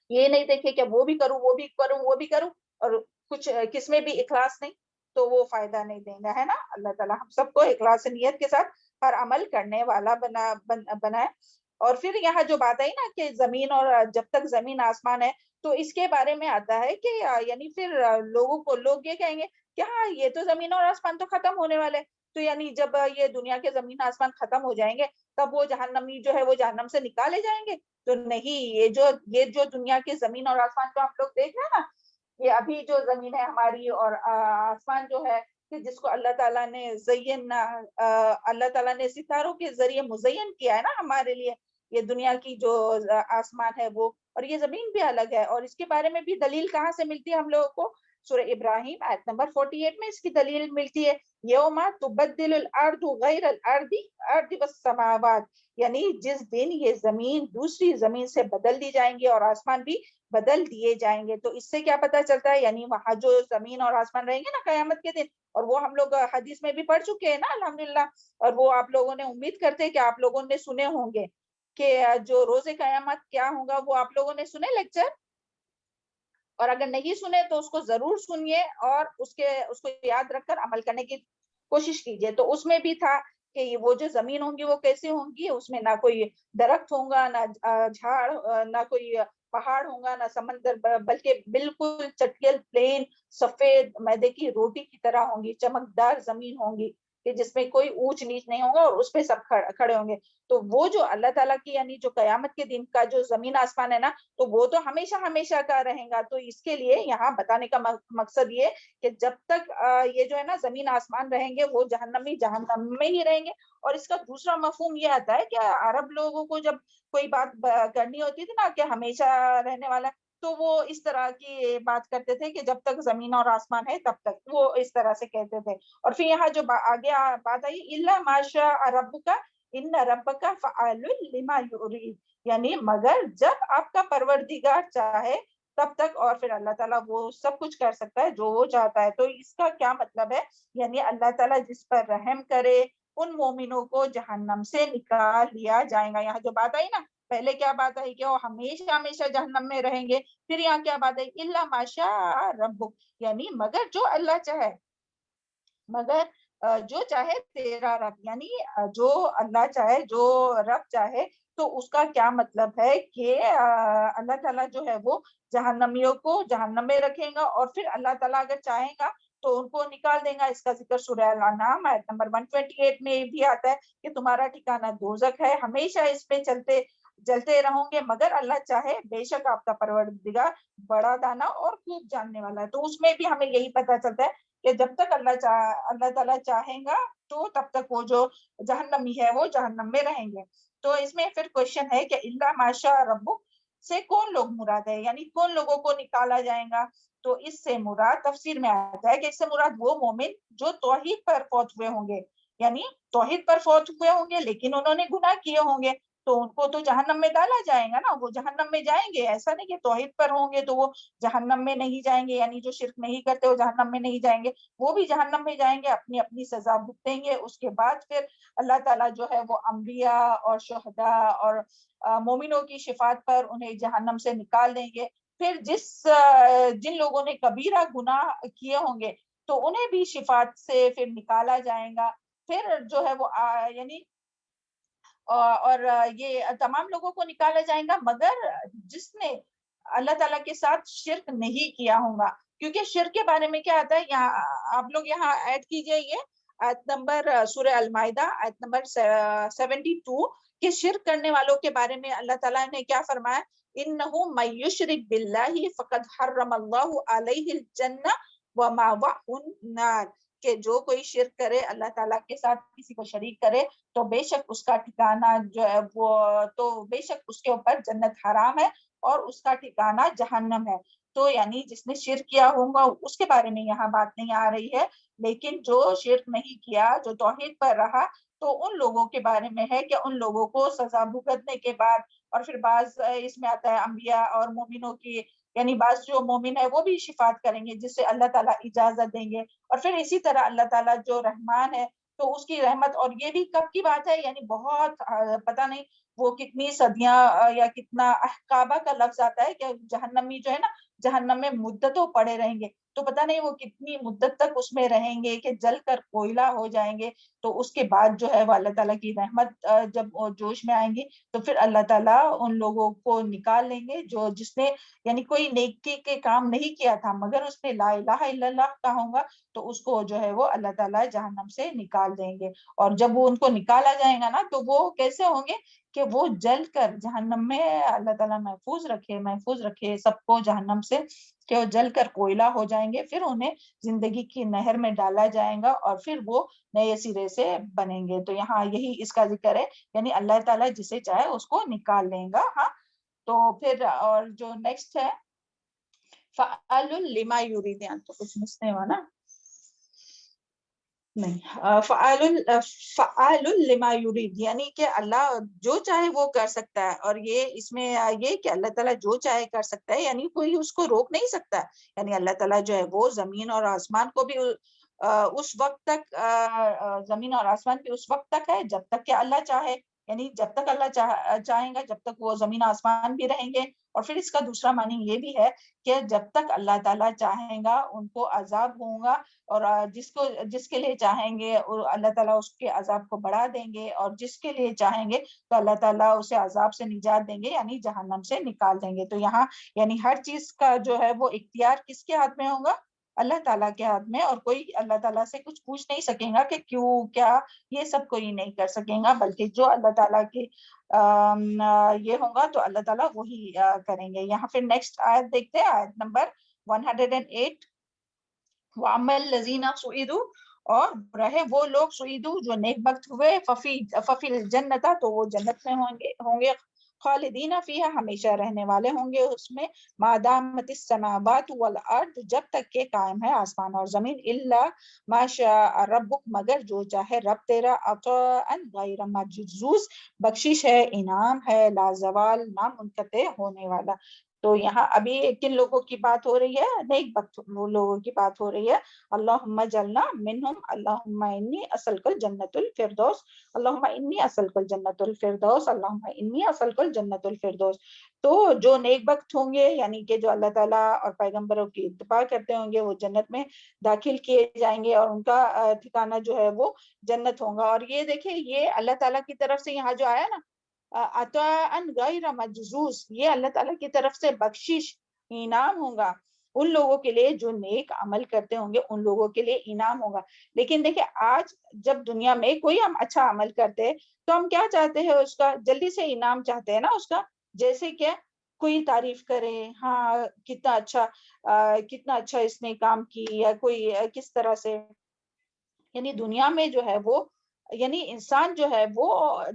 یہ نہیں دیکھے کہ وہ بھی کروں وہ بھی کروں وہ بھی کروں اور کچھ کس میں بھی اخلاص نہیں, تو وہ فائدہ نہیں دیں گا, ہے نا. اللہ تعالیٰ ہم سب کو اخلاص نیت کے ساتھ ہر عمل کرنے والا بنائے. اور پھر یہاں جو بات آئی نا کہ زمین, اور جب تک زمین آسمان ہے, تو اس کے بارے میں آتا ہے کہ یعنی پھر لوگ یہ کہیں گے کہ ہاں یہ تو زمین اور آسمان تو ختم ہونے والے, تو یعنی جب یہ دنیا کے زمین آسمان ختم ہو جائیں گے تب وہ جہنمی جو ہے وہ جہنم سے نکالے جائیں گے. تو نہیں, یہ جو دنیا کے زمین اور آسمان جو ہم لوگ دیکھ رہے ہیں نا, یہ ابھی جو زمین ہے ہماری اور آسمان جو ہے کہ جس کو اللہ تعالیٰ نے اللہ تعالیٰ نے ستاروں کے ذریعے مزین کیا ہے نا ہمارے لیے, یہ دنیا کی جو آسمان ہے وہ, اور یہ زمین بھی الگ ہے. اور اس کے بارے میں بھی دلیل کہاں سے ملتی ہے ہم لوگوں کو, سورہ ابراہیم آیت نمبر 48 میں اس کی دلیل ملتی ہے. یوم تبدل الارض غیر الارض والسماوات, یعنی جس دن یہ زمین دوسری زمین سے بدل دی جائیں گی اور آسمان بھی بدل دیے جائیں گے. تو اس سے کیا پتہ چلتا ہے, یعنی وہاں جو زمین اور آسمان رہیں گے نا قیامت کے دن, اور وہ ہم لوگ حدیث میں بھی پڑھ چکے ہیں نا الحمدللہ, اور وہ آپ لوگوں نے امید کرتے ہیں کہ آپ لوگوں نے سنے ہوں گے, کہ جو روز قیامت کیا ہوگا وہ آپ لوگوں نے سنے لیکچر؟ اور اگر نہیں سنے تو اس کو ضرور سنیے اور اس کو یاد رکھ کر عمل کرنے کی کوشش کیجیے. تو اس میں بھی تھا کہ وہ جو زمین ہوں گی وہ کیسے ہوں گی, اس میں نہ کوئی درخت ہوگا, نہ جھاڑ, نہ کوئی پہاڑ ہوگا, نہ سمندر, بلکہ بالکل چٹیل پلین سفید میدے کی روٹی کی طرح ہوں گی, چمکدار زمین ہوں گی کہ جس میں کوئی اونچ نیچ نہیں ہوگا اور اس پہ سب کھڑے ہوں گے. تو وہ جو اللہ تعالیٰ کی یعنی جو قیامت کے دن کا جو زمین آسمان ہے نا, تو وہ تو ہمیشہ ہمیشہ کا رہے گا. تو اس کے لیے یہاں بتانے کا مقصد یہ کہ جب تک یہ جو ہے نا زمین آسمان رہیں گے وہ جہنم میں ہی رہیں گے. اور اس کا دوسرا مفہوم یہ آتا ہے کہ عرب لوگوں کو جب کوئی بات کرنی ہوتی تھی نا کہ ہمیشہ رہنے والا, تو وہ اس طرح کی بات کرتے تھے کہ جب تک زمین اور آسمان ہے تب تک, وہ اس طرح سے کہتے تھے. اور پھر یہاں جو آگے بات آئی الا ما شاء ربک ان ربک فعال لما یرید, یعنی مگر جب آپ کا پروردگار چاہے تب تک, اور پھر اللہ تعالیٰ وہ سب کچھ کر سکتا ہے جو وہ چاہتا ہے. تو اس کا کیا مطلب ہے؟ یعنی اللہ تعالیٰ جس پر رحم کرے ان مومنوں کو جہنم سے نکال لیا جائے گا. یہاں جو بات آئی نا, پہلے کیا بات آئی کہ وہ ہمیشہ ہمیشہ جہنم میں رہیں گے, پھر یہاں کیا بات آئی الا ما شاء ربک, یعنی مگر جو اللہ چاہے, مگر جو چاہے تیرا رب, یعنی جو اللہ چاہے, جو رب چاہے. تو اس کا کیا مطلب ہے کہ اللہ تعالیٰ جو ہے وہ جہنمیوں کو جہنم میں رکھے گا, اور پھر اللہ تعالیٰ اگر چاہے گا تو ان کو نکال دیں گا. اس کا ذکر سورہ الانعام آیت نمبر 128 میں بھی آتا ہے کہ تمہارا ٹھکانہ دوزخ ہے, ہمیشہ اس پہ جلتے رہوں گے, مگر اللہ چاہے, بے شک آپ کا پروردگار بڑا دانا اور خوب جاننے والا ہے. تو اس میں بھی ہمیں یہی پتہ چلتا ہے کہ جب تک اللہ تعالیٰ چاہیں گا تو تب تک وہ جو جہنمی ہے وہ جہنم میں رہیں گے. تو اس میں پھر کوشچن ہے کہ الا ما شاء ربک سے کون لوگ مراد ہے, یعنی کون لوگوں کو نکالا جائے گا؟ تو اس سے مراد تفسیر میں آتا ہے کہ اس سے مراد وہ مومن جو توحید پر فوت ہوئے ہوں گے, یعنی توحید پر فوت ہوئے ہوں گے لیکن انہوں نے گناہ کیے ہوں گے, تو ان کو تو جہنم میں ڈالا جائے گا نا, وہ جہنم میں جائیں گے. ایسا نہیں کہ توحید پر ہوں گے تو وہ جہنم میں نہیں جائیں گے, یعنی جو شرک نہیں کرتے وہ جہنم میں نہیں جائیں گے, وہ بھی جہنم میں جائیں گے, اپنی اپنی سزا بھگتیں گے. اس کے بعد پھر اللہ تعالیٰ جو ہے وہ انبیاء اور شہداء اور مومنوں کی شفاعت پر انہیں جہنم سے نکال دیں گے. پھر جن لوگوں نے کبیرہ گناہ کیے ہوں گے تو انہیں بھی شفاعت سے پھر نکالا جائے گا. پھر جو ہے وہ یعنی اور یہ تمام لوگوں کو نکالا جائے گا مگر جس نے اللہ تعالیٰ کے ساتھ شرک نہیں کیا ہوگا. کیونکہ شرک کے بارے میں کیا آتا ہے, یہاں آپ لوگ یہاں ایڈ کیجئے یہ آیت نمبر سورہ المائدہ آیت نمبر 72 کہ شرک کرنے والوں کے بارے میں اللہ تعالیٰ نے کیا فرمایا, انہ من یشرک باللہ فقد حرم اللہ علیہ الجنہ ومأواه النار, کہ جو کوئی شرک کرے اللہ تعالیٰ کے ساتھ کسی کو شریک کرے تو بے شک اس کا ٹھکانہ جو ہے وہ, تو بے شک اس کے اوپر جنت حرام ہے اور اس کا ٹھکانہ جہنم ہے. تو یعنی جس نے شرک کیا ہوگا اس کے بارے میں یہاں بات نہیں آ رہی ہے, لیکن جو شرک نہیں کیا, جو توحید پر رہا, تو ان لوگوں کے بارے میں ہے کہ ان لوگوں کو سزا بھگتنے کے بعد, اور پھر بعض اس میں آتا ہے انبیاء اور مومنوں کی, یعنی بعض جو مومن ہے وہ بھی شفاعت کریں گے جس سے اللہ تعالیٰ اجازت دیں گے. اور پھر اسی طرح اللہ تعالیٰ جو رحمان ہے تو اس کی رحمت, اور یہ بھی کب کی بات ہے, یعنی بہت پتہ نہیں وہ کتنی صدیاں یا کتنا احقابہ کا لفظ آتا ہے کہ جہنمی جو ہے نا جہنم میں مدتوں پڑے رہیں گے, تو پتہ نہیں وہ کتنی مدت تک اس میں رہیں گے کہ جل کر کوئلہ ہو جائیں گے. تو اس کے بعد جو ہے وہ اللہ تعالیٰ کی رحمت جب جوش میں آئیں گی تو پھر اللہ تعالیٰ ان لوگوں کو نکال لیں گے جس نے یعنی کوئی نیکی کے کام نہیں کیا تھا مگر اس نے لا الہ الا اللہ کہا ہوگا, تو اس کو جو ہے وہ اللہ تعالیٰ جہنم سے نکال دیں گے. اور جب وہ ان کو نکالا جائے گا نا تو وہ کیسے ہوں گے کہ وہ جل کر جہنم میں, اللہ تعالیٰ محفوظ رکھے سب کو جہنم سے, کہ وہ جل کر کوئلہ ہو جائیں گے. پھر انہیں زندگی کی نہر میں ڈالا جائے گا اور پھر وہ نئے سرے سے بنیں گے. تو یہاں یہی اس کا ذکر ہے, یعنی اللہ تعالیٰ جسے چاہے اس کو نکال لیں گا. ہاں, تو پھر اور جو نیکسٹ ہے فعال لما یرید, تو کچھ مسنے ہوا نا, نہیں, فعال لما یرید یعنی کہ اللہ جو چاہے وہ کر سکتا ہے. اور یہ اس میں یہ کہ اللہ تعالیٰ جو چاہے کر سکتا ہے, یعنی کوئی اس کو روک نہیں سکتا. یعنی اللہ تعالیٰ جو ہے وہ زمین اور آسمان کو بھی اس وقت تک زمین اور آسمان بھی اس وقت تک ہے جب تک کہ اللہ چاہے, یعنی جب تک اللہ چاہیں گا جب تک وہ زمین آسمان بھی رہیں گے. اور پھر اس کا دوسرا معنی یہ بھی ہے کہ جب تک اللہ تعالیٰ چاہیں گا ان کو عذاب ہوگا, اور جس کے لیے چاہیں گے اللہ تعالیٰ اس کے عذاب کو بڑھا دیں گے, اور جس کے لیے چاہیں گے تو اللہ تعالیٰ اسے عذاب سے نجات دیں گے, یعنی جہنم سے نکال دیں گے. تو یہاں یعنی ہر چیز کا جو ہے وہ اختیار کس کے ہاتھ میں ہوگا؟ اللہ تعالیٰ کے ہاتھ میں. اور کوئی اللہ تعالیٰ سے کچھ پوچھ نہیں سکے گا کہ کیوں کیا, یہ سب کوئی نہیں کر سکے گا, بلکہ جو اللہ تعالیٰ کی یہ ہوگا تو اللہ تعالیٰ وہی کریں گے. یہاں پھر نیکسٹ آیت دیکھتے ہیں, آیت نمبر 108. وَأَمَّا الَّذِينَ سُعِدُوا, اور رہے وہ لوگ سعیدو جو نیک بخت ہوئے, ففی الجنت, تو وہ جنت میں ہوں گے خالدین فیہا, ہمیشہ رہنے والے ہوں گے اس میں, ما دامت السماوات والارض, جب تک کہ قائم ہے آسمان اور زمین, الا ما شاء ربک, مگر جو چاہے رب تیرا, عطاء غیر مجذوذ, بخشش ہے, انعام ہے, لا زوال, نہ منقطع ہونے والا. تو یہاں ابھی کن لوگوں کی بات ہو رہی ہے؟ نیک بخت لوگوں کی بات ہو رہی ہے. اللہم جلنا منہم, اللہم انی اسألک جنت الفردوس, اللہم انی اسألک جنت الفردوس, اللہم انی اسألک جنت الفردوس. تو جو نیک بخت ہوں گے, یعنی کہ جو اللہ تعالیٰ اور پیغمبروں کی اتباع کرتے ہوں گے, وہ جنت میں داخل کیے جائیں گے, اور ان کا ٹھکانہ جو ہے وہ جنت ہوگا. اور یہ دیکھیں, یہ اللہ تعالیٰ کی طرف سے یہاں جو آیا نا, عطاء غیر مجذوذ, یہ اللہ تعالیٰ کی طرف سے بخشش, انعام ہوگا ان لوگوں کے لیے جو نیک عمل کرتے ہوں گے, ان لوگوں کے لیے انعام ہوگا. لیکن دیکھیں آج جب دنیا میں کوئی ہم اچھا عمل کرتے ہیں تو ہم کیا چاہتے ہیں, اس کا جلدی سے انعام چاہتے ہیں نا اس کا, جیسے کہ کوئی تعریف کرے, ہاں کتنا اچھا اس نے کام کی, یا کوئی کس طرح سے, یعنی دنیا میں جو ہے وہ یعنی انسان جو ہے وہ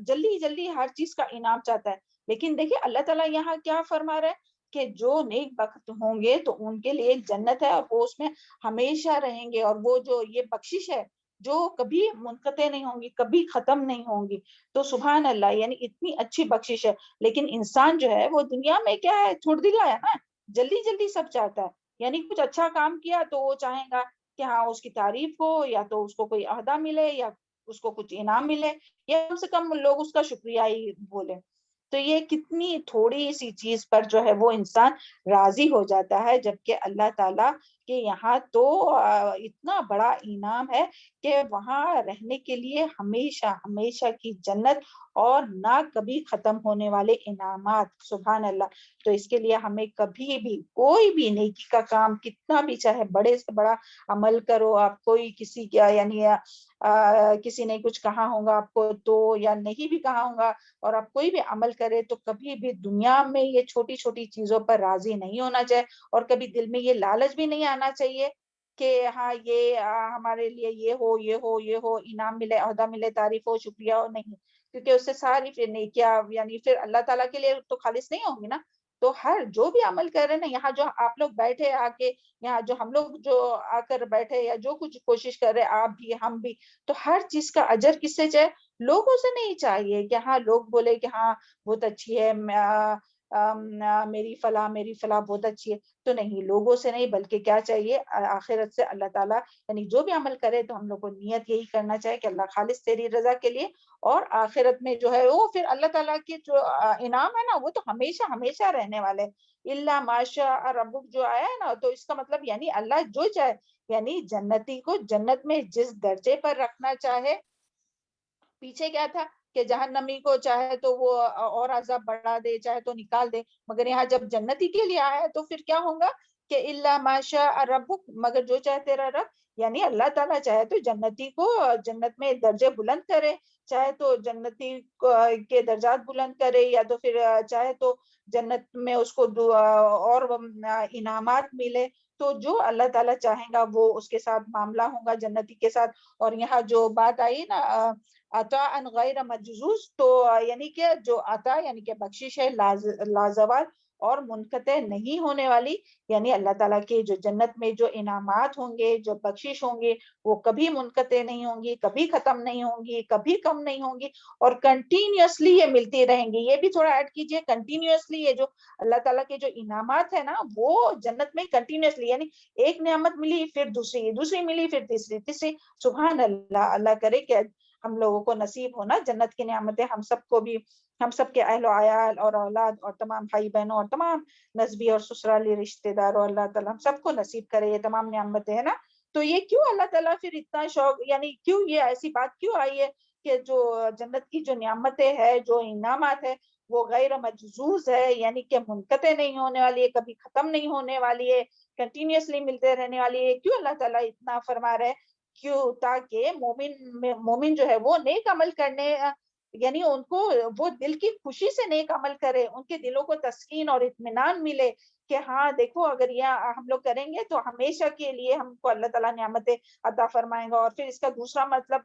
جلدی جلدی ہر چیز کا انعام چاہتا ہے. لیکن دیکھیے اللہ تعالیٰ یہاں کیا فرما رہے ہیں کہ جو نیک بخت ہوں گے تو ان کے لیے جنت ہے, اور وہ اس میں ہمیشہ رہیں گے, اور وہ جو یہ بخشش ہے جو کبھی منقطع نہیں ہوں گی, کبھی ختم نہیں ہوں گی. تو سبحان اللہ, یعنی اتنی اچھی بخشش ہے. لیکن انسان جو ہے وہ دنیا میں کیا ہے, چھوڑ دلا ہے نا, جلدی جلدی سب چاہتا ہے. یعنی کچھ اچھا کام کیا تو وہ چاہیں گا کہ ہاں اس کی تعریف ہو, یا تو اس کو کوئی عہدہ ملے, یا اس کو کچھ انعام ملے, یا کم سے کم لوگ اس کا شکریہ ہی بولے. تو یہ کتنی تھوڑی سی چیز پر جو ہے وہ انسان راضی ہو جاتا ہے, جبکہ اللہ تعالیٰ کہ یہاں تو اتنا بڑا انعام ہے کہ وہاں رہنے کے لیے ہمیشہ ہمیشہ کی جنت, اور نہ کبھی ختم ہونے والے انعامات. سبحان اللہ. تو اس کے لیے ہمیں کبھی بھی کوئی بھی نیکی کا کام, کتنا بھی چاہے بڑے سے بڑا عمل کرو آپ, کوئی کسی کا یعنی کسی نے کچھ کہا ہوگا آپ کو تو, یا نہیں بھی کہا ہوگا, اور آپ کوئی بھی عمل کرے تو کبھی بھی دنیا میں یہ چھوٹی چھوٹی چیزوں پر راضی نہیں ہونا چاہیے, اور کبھی دل میں یہ لالچ بھی نہیں آنا چاہیے کہ ہاں یہ ہمارے لیے یہ ہو, انعام ملے, عہدہ ملے, تعریف ہو, شکریہ ہو. نہیں, کیونکہ اس سے ساری پھر نیکیاں یعنی پھر اللہ تعالیٰ کے لیے تو خالص نہیں ہوں گی نا. تو ہر جو بھی عمل کر رہے ہیں نا, یہاں جو آپ لوگ بیٹھے آ کے, یہاں جو ہم لوگ جو آ کر بیٹھے, یا جو کچھ کوشش کر رہے آپ بھی ہم بھی, تو ہر چیز کا اجر کس سے چاہے, لوگوں سے نہیں چاہیے کہ ہاں لوگ بولے کہ ہاں بہت اچھی ہے, میری فلاں بہت اچھی ہے. تو نہیں, لوگوں سے نہیں, بلکہ کیا چاہیے, آخرت سے اللہ تعالیٰ یعنی جو بھی عمل کرے تو ہم لوگ کو نیت یہی کرنا چاہیے کہ اللہ خالص تیری رضا کے لیے, اور آخرت میں جو ہے وہ پھر اللہ تعالیٰ کی جو انعام ہے نا وہ تو ہمیشہ ہمیشہ رہنے والے. اللہ ماشاء ربک جو آیا ہے نا, تو اس کا مطلب یعنی اللہ جو چاہے, یعنی جنتی کو جنت میں جس درجے پر رکھنا چاہے. پیچھے کیا تھا کہ جہنمی کو چاہے تو وہ اور عذاب بڑھا دے, چاہے تو نکال دے, مگر یہاں جب جنتی کے لیے آیا ہے تو پھر کیا ہوگا کہ الا ماشاء ربک, مگر جو چاہے تیرا رب, یعنی اللہ تعالیٰ چاہے تو جنتی کو جنت میں درجے بلند کرے, چاہے تو جنتی کے درجات بلند کرے, یا تو پھر چاہے تو جنت میں اس کو اور انعامات ملے. تو جو اللہ تعالیٰ چاہیں گا وہ اس کے ساتھ معاملہ ہوگا جنتی کے ساتھ. اور یہاں جو بات آئی نا عطاء غیر مجذوذ, تو یعنی کہ جو عطا یعنی کہ بخشش ہے لازوال اور منقطع نہیں ہونے والی, یعنی اللہ تعالیٰ کے جو جنت میں جو انعامات ہوں گے, جو بخشش ہوں گے, وہ کبھی منقطع نہیں ہوں گی, کبھی ختم نہیں ہوں گی, کبھی کم نہیں ہوں گی, اور کنٹینیوسلی یہ ملتی رہیں گی. یہ بھی تھوڑا ایڈ کیجئے, کنٹینیوسلی یہ جو اللہ تعالیٰ کے جو انعامات ہے نا وہ جنت میں کنٹینیوسلی, یعنی ایک نعمت ملی پھر دوسری ملی پھر تیسری. سبحان اللہ. اللہ کرے کہ ہم لوگوں کو نصیب ہونا جنت کی نعمتیں ہم سب کو بھی، ہم سب کے اہل و عیال اور اولاد اور تمام بھائی بہنوں اور تمام نسبی اور سسرالی رشتہ داروں، اللہ تعالیٰ ہم سب کو نصیب کرے یہ تمام نعمتیں ہے نا. تو یہ کیوں اللہ تعالیٰ پھر اتنا شوق، یعنی کیوں یہ ایسی بات کیوں آئی ہے کہ جو جنت کی جو نعمتیں ہے، جو انعامات ہے، وہ غیر مجزوز ہے، یعنی کہ منقطع نہیں ہونے والی ہے، کبھی ختم نہیں ہونے والی ہے، کنٹینیوسلی ملتے رہنے والی ہے. کیوں اللہ تعالیٰ اتنا فرما رہے ہیں؟ کیوں؟ تاکہ مومن جو ہے وہ نیک عمل کرنے، یعنی ان کو وہ دل کی خوشی سے نیک عمل کرے، ان کے دلوں کو تسکین اور اطمینان ملے کہ ہاں دیکھو اگر یہ ہم لوگ کریں گے تو ہمیشہ کے لیے ہم کو اللہ تعالیٰ نعمتیں عطا فرمائیں گا. اور پھر اس کا دوسرا مطلب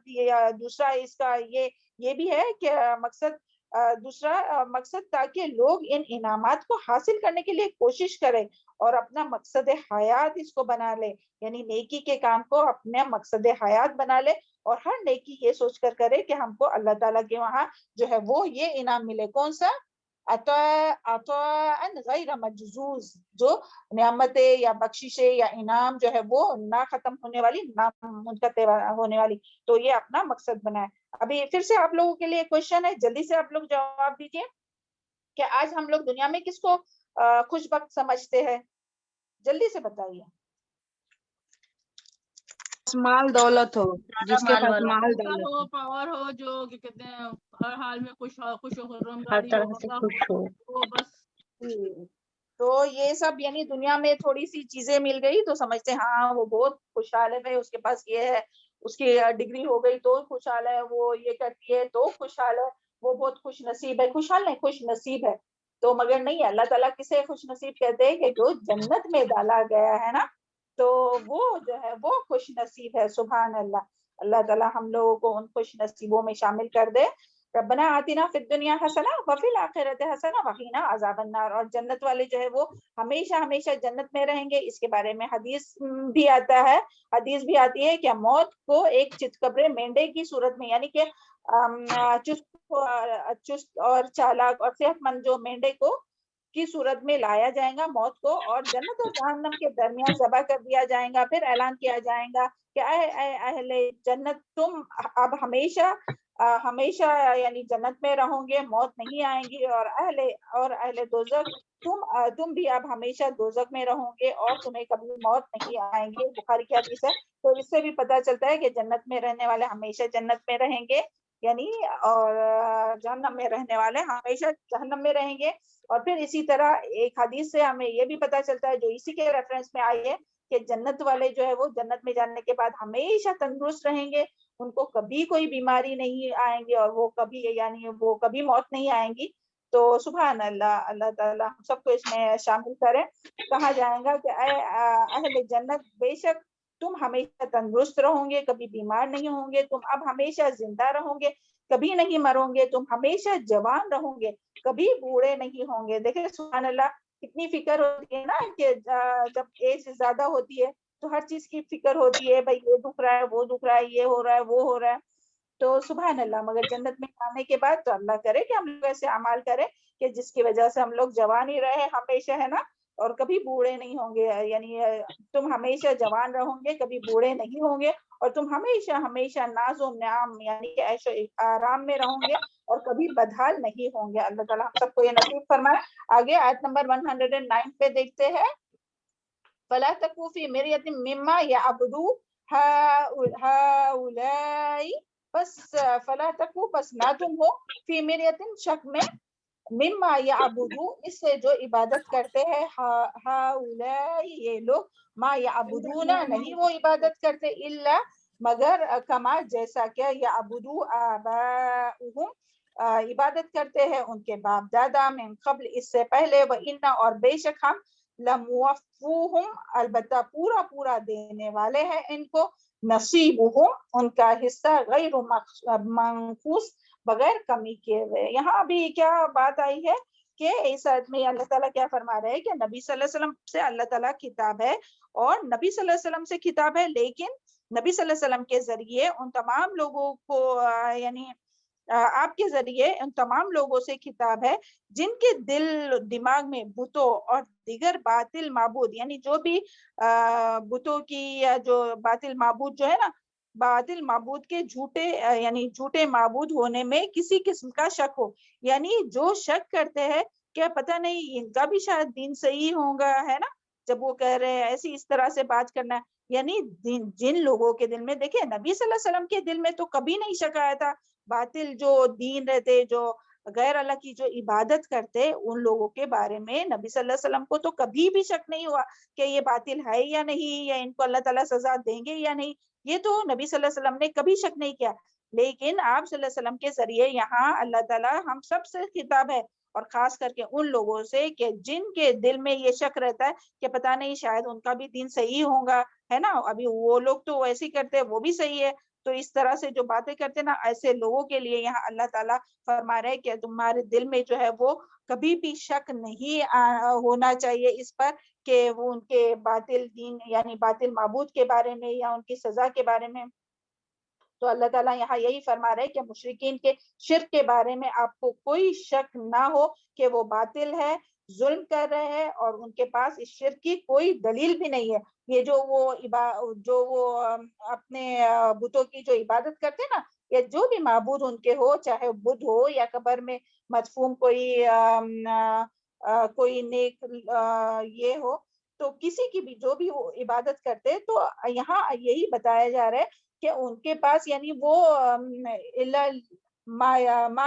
دوسرا اس کا یہ بھی ہے کہ دوسرا مقصد تاکہ لوگ ان انعامات کو حاصل کرنے کے لیے کوشش کریں اور اپنا مقصد حیات اس کو بنا لے، یعنی نیکی کے کام کو اپنے مقصد حیات بنا لے اور ہر نیکی یہ سوچ کر کرے کہ ہم کو اللہ تعالیٰ کے وہاں جو ہے وہ یہ انعام ملے. کون سا؟ عطاء غیر مجزوز، جو نعمتیں یا بخششیں یا انعام جو ہے وہ نہ ختم ہونے والی، نہ منقطع ہونے والی. تو یہ اپنا مقصد بنائے. ابھی پھر سے آپ لوگوں کے لیے کوشچن ہے، جلدی سے آپ لوگ جواب دیجیے کہ آج ہم لوگ دنیا میں کس کو خوش بخت سمجھتے ہیں؟ جلدی سے بتائیے. مال دولت ہو، جس کے مال پاس والا مال پیسہ دولت ہو، پاور ہو، جو کیا کہتے ہیں ہر حال میں خوش و خرم ہر گاڑی ہو، طرح سے بنگلہ خوش ہو. وہ بس. تو یہ سب یعنی دنیا میں تھوڑی سی چیزیں مل گئی تو سمجھتے ہیں ہاں وہ بہت خوشحال ہے، بھائی اس کے پاس یہ ہے، اس کی ڈگری ہو گئی تو خوشحال ہے، وہ یہ کرتی ہے تو خوشحال ہے، وہ بہت خوش نصیب ہے. خوشحال نہیں، خوش نصیب ہے. تو مگر نہیں، اللہ تعالیٰ کسے خوش نصیب کہتے ہیں کہ جو جنت میں ڈالا گیا ہے نا، تو وہ جو ہے وہ خوش نصیب ہے. سبحان اللہ. اللہ تعالیٰ ہم لوگوں کو ان خوش نصیبوں میں شامل کر دے. ربنا آتنا فی الدنیا حسنہ وفی الآخرۃ حسنہ وقنا عذاب النار. اور جنت والے جو ہے وہ ہمیشہ ہمیشہ جنت میں رہیں گے. اس کے بارے میں حدیث بھی آتا ہے، حدیث بھی آتی ہے کہ موت کو ایک چتکبرے مینڈے کی صورت میں، یعنی کہ چست اور چالاک اور صحت مند جو مینڈے کو کی صورت میں لایا جائے گا موت کو، اور جنت اور جہنم کے درمیان ذبح کر دیا جائے گا. پھر اعلان کیا جائے گا کہ اے اہل جنت، تم اب ہمیشہ یعنی جنت میں رہو گے، موت نہیں آئیں گی. اور اہل دوزخ، تم بھی اب ہمیشہ دوزخ میں رہو گے اور تمہیں کبھی موت نہیں آئیں گے. بخاری کی حدیث ہے. تو اس سے بھی پتہ چلتا ہے کہ جنت میں رہنے والے ہمیشہ جنت میں رہیں گے، یعنی اور جہنم میں رہنے والے ہمیشہ جہنم میں رہیں گے. اور پھر اسی طرح ایک حدیث سے ہمیں یہ بھی پتہ چلتا ہے جو اسی کے ریفرنس میں آئی ہے کہ جنت والے جو ہے وہ جنت میں جانے کے بعد ہمیشہ تندرست رہیں گے، ان کو کبھی کوئی بیماری نہیں آئیں گی اور وہ کبھی موت نہیں آئیں گی. تو سبحان اللہ. اللہ تعالیٰ ہم سب کو اس میں شامل کرے. کہا جائے گا کہ اے اہل جنت، بے شک تم ہمیشہ تندرست رہو گے، کبھی بیمار نہیں ہوں گے، تم اب ہمیشہ زندہ رہو گے، کبھی نہیں مرو گے، تم ہمیشہ جوان رہو گے، کبھی بوڑھے نہیں ہوں گے. دیکھیں سبحان اللہ، کتنی فکر ہوتی ہے نا کہ جب ایج زیادہ ہوتی ہے تو ہر چیز کی فکر ہوتی ہے، بھائی یہ دکھ رہا ہے، وہ دکھ رہا ہے، یہ ہو رہا ہے، وہ ہو رہا ہے. تو سبحان اللہ. مگر جنت میں آنے کے بعد تو اللہ کرے کہ ہم لوگ ایسے اعمال کریں کہ جس کی وجہ سے ہم لوگ جوان ہی رہے ہمیشہ، ہے نا، اور کبھی بوڑھے نہیں ہوں گے. یعنی تم ہمیشہ جوان رہو گے، کبھی بوڑھے نہیں ہوں گے، اور تم ہمیشہ ہمیشہ ناز و نعم یعنی کہ عیش و آرام میں رہو گے اور کبھی بدحال نہیں ہوں گے. اللہ تعالیٰ ہم سب کو یہ نصیب فرمائے. آگے آیت نمبر 109 پہ دیکھتے ہیں. فلا تکو فی مریۃ مما یعبد ہؤلاء، بس فلا تکو، بس نہ تم ہو، فی مریۃ شک میں، مما یعبدو اس سے جو عبادت کرتے ہیں، ہؤلاء یہ لوگ، ما یعبدون نہیں وہ عبادت کرتے، الا مگر، کما جیسا کہ یعبدو آباؤہم عبادت کرتے ہیں ان کے باپ دادا، من قبل اس سے پہلے، وَإِنَّ اور بے شک ہم، لَمُوَفُّوهُمْ البتہ پورا پورا دینے والے ہیں ان کو، نصیبہم ان کا حصہ، غیر منقوص بغیر کمی کیے ہوئے. یہاں ابھی کیا بات آئی ہے کہ اس آیت میں اللہ تعالیٰ کیا فرما رہے ہیں کہ نبی صلی اللہ علیہ وسلم سے اللہ تعالیٰ کتاب ہے، اور نبی صلی اللہ علیہ وسلم سے کتاب ہے، لیکن نبی صلی اللہ علیہ وسلم کے ذریعے ان تمام لوگوں کو یعنی آپ کے ذریعے ان تمام لوگوں سے کتاب ہے جن کے دل دماغ میں بتوں اور دیگر باطل معبود، یعنی جو بھی بتوں کی یا جو باطل معبود جو ہے نا باطل معبود کے جھوٹے یعنی جھوٹے معبود ہونے میں کسی قسم کا شک ہو. یعنی جو شک کرتے ہیں کیا پتہ نہیں ان کا بھی شاید دین صحیح ہوگا، ہے نا، جب وہ کہہ رہے ہیں ایسی اس طرح سے بات کرنا ہے. یعنی جن لوگوں کے دل میں، دیکھیں نبی صلی اللہ علیہ وسلم کے دل میں تو کبھی نہیں شک آیا تھا. باطل جو دین رہتے، جو غیر اللہ کی جو عبادت کرتے، ان لوگوں کے بارے میں نبی صلی اللہ علیہ وسلم کو تو کبھی بھی شک نہیں ہوا کہ یہ باطل ہے یا نہیں، یا ان کو اللہ تعالیٰ سزا دیں گے یا نہیں. یہ تو نبی صلی اللہ علیہ وسلم نے کبھی شک نہیں کیا. لیکن آپ صلی اللہ علیہ وسلم کے ذریعے یہاں اللہ تعالیٰ ہم سب سے خطاب ہے، اور خاص کر کے ان لوگوں سے کہ جن کے دل میں یہ شک رہتا ہے کہ پتہ نہیں شاید ان کا بھی دین صحیح ہوگا، ہے نا. ابھی وہ لوگ تو ویسے ہی کرتے ہیں، وہ بھی صحیح ہے. تو اس طرح سے جو باتیں کرتے نا، ایسے لوگوں کے لیے یہاں اللہ تعالیٰ فرما رہے کہ تمہارے دل میں جو ہے وہ کبھی بھی شک نہیں ہونا چاہیے اس پر کہ وہ ان کے باطل دین یعنی باطل معبود کے بارے میں یا ان کی سزا کے بارے میں. تو اللہ تعالیٰ یہاں یہی فرما رہے کہ مشرکین کے شرک کے بارے میں آپ کو کوئی شک نہ ہو کہ وہ باطل ہے، ظلم کر رہے ہیں، اور ان کے پاس اس شرک کی کوئی دلیل بھی نہیں ہے. یہ جو وہ اپنے بتوں کی جو عبادت کرتے نا، یا جو بھی معبود ان کے ہو، چاہے بدھ ہو یا قبر میں مدفون کوئی نیک یہ ہو، تو کسی کی بھی جو بھی وہ عبادت کرتے، تو یہاں یہی بتایا جا رہا ہے کہ ان کے پاس یعنی وہ ما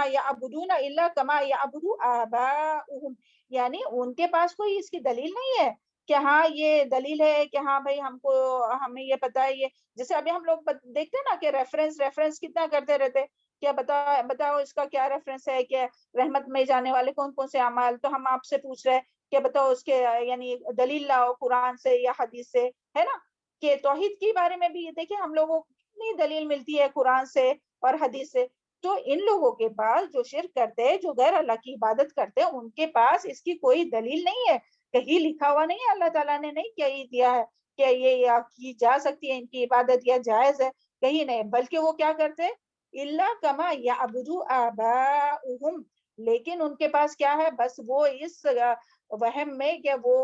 یعبدون الا کما یعبد آباؤہم، یعنی ان کے پاس کوئی اس کی دلیل نہیں ہے کہ ہاں یہ دلیل ہے کہ ہاں بھائی ہمیں یہ پتا ہے. یہ جیسے ابھی ہم لوگ دیکھتے ہیں نا کہ ریفرنس کتنا کرتے رہتے، کیا بتاؤ اس کا کیا ریفرنس ہے، کہ رحمت میں جانے والے کون کون سے اعمال. تو ہم آپ سے پوچھ رہے ہیں کہ بتاؤ اس کے یعنی دلیل لاؤ قرآن سے یا حدیث سے، ہے نا. کہ توحید کے بارے میں بھی دیکھیں ہم لوگوں کو کتنی دلیل ملتی ہے قرآن سے اور حدیث سے. تو ان لوگوں کے پاس جو شرک کرتے، جو غیر اللہ کی عبادت کرتے، ان کے پاس اس کی کوئی دلیل نہیں ہے، کہیں لکھا ہوا نہیں ہے، اللہ تعالیٰ نے نہیں کہی دیا ہے کہ یہ کی جا سکتی ہے ان کی عبادت یا جائز ہے، کہیں نہیں. بلکہ وہ کیا کرتے، الا کما یعبد آباؤہم، لیکن ان کے پاس کیا ہے، بس وہ اس وہم میں کہ وہ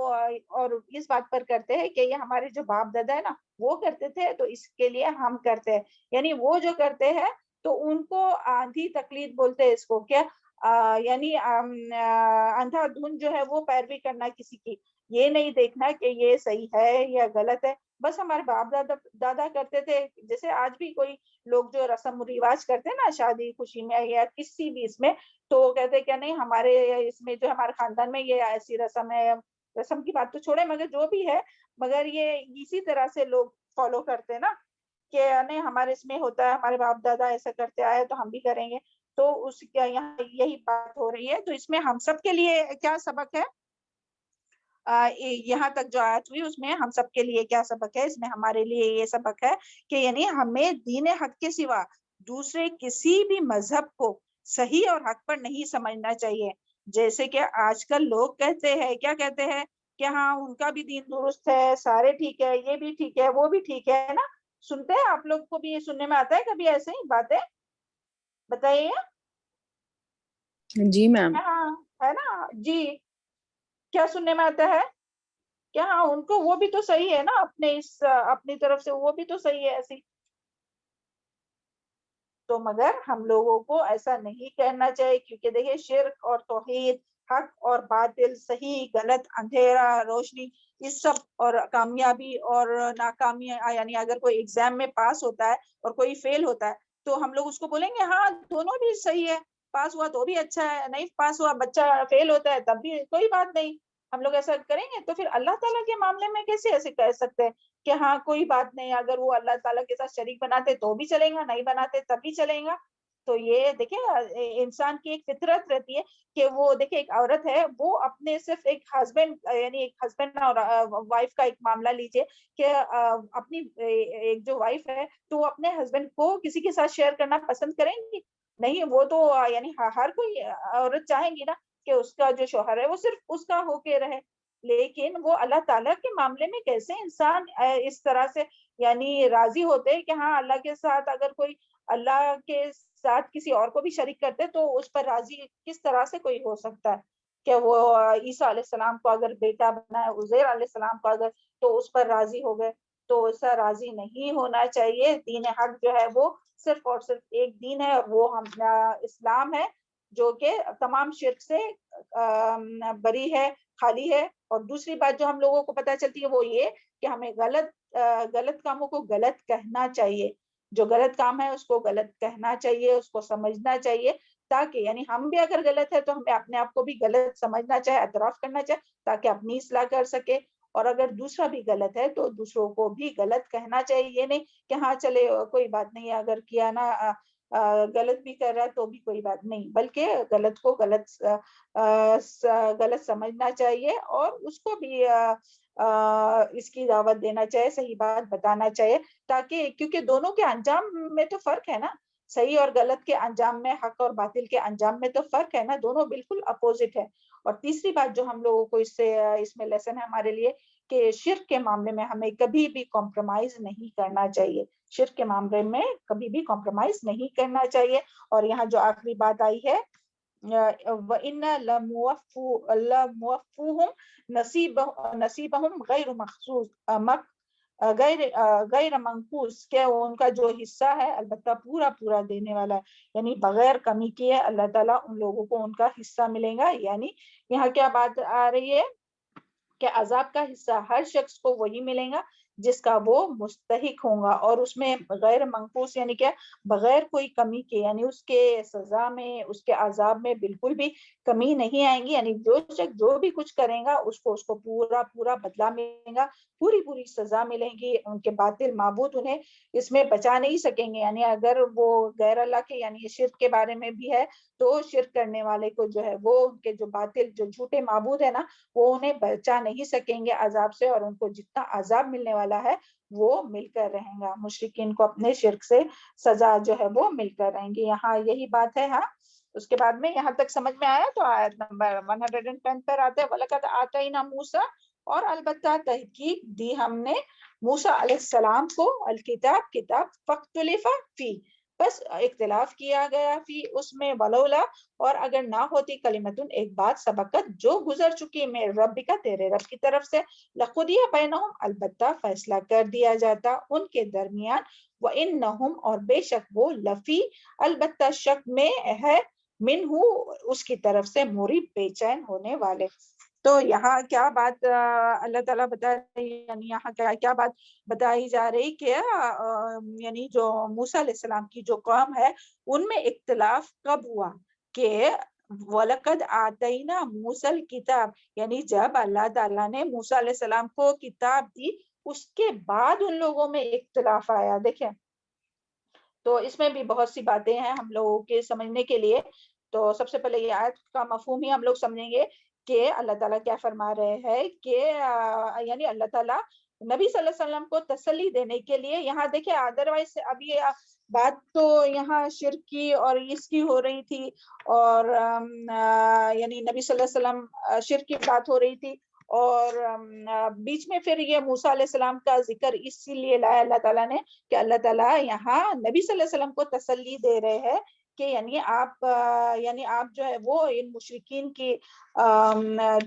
اور اس بات پر کرتے ہیں کہ یہ ہمارے جو باپ دادا ہے نا وہ کرتے تھے تو اس کے لیے ہم کرتے ہیں. یعنی وہ جو کرتے ہیں تو ان کو آندھی تقلید بولتے ہیں اس کو، کیا یعنی اندھا دھن جو ہے وہ پیروی کرنا کسی کی، یہ نہیں دیکھنا کہ یہ صحیح ہے یا غلط ہے. بس ہمارے باپ دادا کرتے تھے. جیسے آج بھی کوئی لوگ جو رسم و رواج کرتے ہیں نا شادی خوشی میں یا کسی بھی اس میں، تو وہ کہتے ہیں کہ نہیں ہمارے اس میں جو ہمارے خاندان میں یہ ایسی رسم ہے. رسم کی بات تو چھوڑے، مگر جو بھی ہے، مگر یہ اسی طرح سے لوگ فالو کرتے ہیں نا کہ نہیں ہمارے اس میں ہوتا ہے، ہمارے باپ دادا ایسا کرتے آئے تو ہم بھی کریں گے. تو اس کا یہاں یہی بات ہو رہی ہے. تو اس میں ہم سب کے لیے کیا سبق ہے، یہاں تک جو آیت ہوئی اس میں ہم سب کے لیے کیا سبق ہے. اس میں ہمارے لیے یہ سبق ہے کہ یعنی ہمیں دین حق کے سوا دوسرے کسی بھی مذہب کو صحیح اور حق پر نہیں سمجھنا چاہیے. جیسے کہ آج کل لوگ کہتے ہیں، کیا کہتے ہیں کہ ہاں ان کا بھی دین درست ہے، سارے ٹھیک ہے، یہ بھی ٹھیک ہے، وہ بھی ٹھیک ہے نا. سنتے ہیں آپ لوگ کو بھی یہ سننے میں آتا ہے کبھی ایسے ہی باتیں؟ بتائیے. جی میم. ہاں ہے نا جی. کیا سننے میں آتا ہے کہ ہاں ان کو وہ بھی تو صحیح ہے نا، اپنی طرف سے وہ بھی تو صحیح ہے ایسی. تو مگر ہم لوگوں کو ایسا نہیں کہنا چاہیے، کیونکہ دیکھیں شرک اور توحید، حق اور باطل، صحیح غلط، اندھیرا روشنی، اس سب، اور کامیابی اور ناکامی، یعنی اگر کوئی ایگزام میں پاس ہوتا ہے اور کوئی فیل ہوتا ہے تو ہم لوگ اس کو بولیں گے ہاں دونوں بھی صحیح ہے، پاس ہوا تو بھی اچھا ہے، نہیں پاس ہوا بچہ فیل ہوتا ہے تب بھی کوئی بات نہیں. ہم لوگ ایسا کریں گے تو پھر اللہ تعالیٰ کے معاملے میں کیسے ایسے کہہ سکتے ہیں کہ ہاں کوئی بات نہیں، اگر وہ اللہ تعالیٰ کے ساتھ شریک بناتے تو بھی چلیں گا، نہیں بناتے تب بھی چلیں گا. تو یہ دیکھیں انسان کی ایک فطرت رہتی ہے کہ وہ دیکھیں ایک عورت ہے، وہ اپنے صرف ایک ہسبینڈ یعنی ایک ہسبینڈ اور وائف کا ایک معاملہ لیجئے کہ اپنی ایک جو وائف ہے تو وہ اپنے ہسبینڈ کو کسی کے ساتھ شیئر کرنا پسند کریں گی؟ نہیں. وہ تو یعنی ہر کوئی عورت چاہیں گی نا کہ اس کا جو شوہر ہے وہ صرف اس کا ہو کے رہے. لیکن وہ اللہ تعالیٰ کے معاملے میں کیسے انسان اس طرح سے یعنی راضی ہوتے کہ ہاں اللہ کے ساتھ اگر کوئی اللہ کے ساتھ کسی اور کو بھی شریک کرتے تو اس پر راضی کس طرح سے کوئی ہو سکتا ہے کہ وہ عیسیٰ علیہ السلام کو اگر بیٹا بنا ہے، عزیر علیہ السلام کو اگر، تو اس پر راضی ہو گئے. تو ایسا راضی نہیں ہونا چاہیے. دین حق جو ہے وہ صرف اور صرف ایک دین ہے، اور وہ اسلام ہے، جو کہ تمام شرک سے بری ہے، خالی ہے. اور دوسری بات جو ہم لوگوں کو پتہ چلتی ہے وہ یہ کہ ہمیں غلط کاموں کو غلط کہنا چاہیے. جو غلط کام ہے اس کو غلط کہنا چاہیے، اس کو سمجھنا چاہیے، تاکہ یعنی ہم بھی اگر غلط ہے تو ہمیں اپنے آپ کو بھی غلط سمجھنا چاہے، اعتراف کرنا چاہے، تاکہ اپنی اصلاح کر سکے. اور اگر دوسرا بھی غلط ہے تو دوسروں کو بھی غلط کہنا چاہیے. یہ نہیں کہ ہاں چلے کوئی بات نہیں، اگر کیا نا غلط بھی کر رہا ہے تو بھی کوئی بات نہیں، بلکہ غلط کو غلط سمجھنا چاہیے، اور اس کو بھی اس کی دعوت دینا چاہیے، صحیح بات بتانا چاہیے، تاکہ کیونکہ دونوں کے انجام میں تو فرق ہے نا، صحیح اور غلط کے انجام میں، حق اور باطل کے انجام میں تو فرق ہے نا، دونوں بالکل اپوزٹ ہے. اور تیسری بات جو ہم لوگوں کو اس میں لیسن ہے ہمارے لیے کہ شرک کے معاملے میں ہمیں کبھی بھی کمپرومائز نہیں کرنا چاہیے. شرک کے معاملے میں کبھی بھی کمپرومائز نہیں کرنا چاہیے. اور یہاں جو آخری بات آئی ہے وَإِنَّ لَمُوَفُّوهُمْ نَصِيبَهُمْ غیر منقوص، کہ ان کا جو حصہ ہے البتہ پورا دینے والا ہے، یعنی بغیر کمی کیے اللہ تعالیٰ ان لوگوں کو ان کا حصہ ملے گا. یعنی یہاں کیا بات آ رہی ہے کہ عذاب کا حصہ ہر شخص کو وہی ملے گا جس کا وہ مستحق ہوگا، اور اس میں غیر منقوص یعنی کیا، بغیر کوئی کمی کے، یعنی اس کے سزا میں، اس کے عذاب میں بالکل بھی کمی نہیں آئیں گی. یعنی جو شخص جو بھی کچھ کرے گا اس کو پورا بدلہ ملے گا، پوری سزا ملے گی. ان کے باطل معبود انہیں اس میں بچا نہیں سکیں گے. یعنی اگر وہ غیر اللہ کے یعنی شرک کے بارے میں بھی ہے تو شرک کرنے والے کو جو ہے وہ ان کے جو باطل جو جھوٹے معبود ہے نا، وہ انہیں بچا نہیں سکیں گے عذاب سے، اور ان کو جتنا عذاب ملنے والا ہے وہ مل کر رہیں گا. مشرکین کو اپنے شرک سے سزا جو ہے وہ مل کر رہیں گی. یہاں یہی بات ہے. ہاں اس کے بعد میں یہاں تک سمجھ میں آیا. تو آیت نمبر 110 پر آتے ہیں وَلَقَدْ آتَيْنَا مُوسَىٰ، اور البتہ تحقیق دی ہم نے موسیٰ علیہ السلام کو کتاب فَاخْتُلِفَ فِیہ، بس اختلاف کیا گیا فی اس میں، ولولا، اور اگر نہ ہوتی کلمتن ایک بات، سبقت جو گزر چکی میں ربک تیرے رب کی طرف سے، لقضی بینہم البتہ فیصلہ کر دیا جاتا ان کے درمیان، وانہم اور بے شک وہ لفی البتہ شک میں ہے، منہ اس کی طرف سے، مریب بے چین ہونے والے. تو یہاں کیا بات اللہ تعالیٰ بتا رہی ہے، یعنی یہاں کیا بات بتائی جا رہی کہ یعنی جو موسیٰ علیہ السلام کی جو قوم ہے ان میں اختلاف کب ہوا کہ وَلَقَدْ آتَيْنَا مُوسَى الْكِتَابَ، یعنی جب اللہ تعالیٰ نے موسیٰ علیہ السلام کو کتاب دی اس کے بعد ان لوگوں میں اختلاف آیا. دیکھیں تو اس میں بھی بہت سی باتیں ہیں ہم لوگوں کے سمجھنے کے لیے. تو سب سے پہلے یہ آیت کا مفہوم ہی ہم لوگ سمجھیں گے کہ اللہ تعالیٰ کیا فرما رہے ہیں کہ یعنی اللہ تعالیٰ نبی صلی اللہ علیہ وسلم کو تسلی دینے کے لیے، یہاں دیکھیں ادروائز اب یہ بات تو یہاں شرک کی اور اس کی ہو رہی تھی، اور یعنی نبی صلی اللہ علیہ وسلم شرک کی بات ہو رہی تھی، اور بیچ میں پھر یہ موسیٰ علیہ السلام کا ذکر اسی لیے لایا اللہ تعالیٰ نے کہ اللہ تعالیٰ یہاں نبی صلی اللہ علیہ وسلم کو تسلی دے رہے ہیں کہ یعنی آپ جو ہے وہ ان مشرکین کی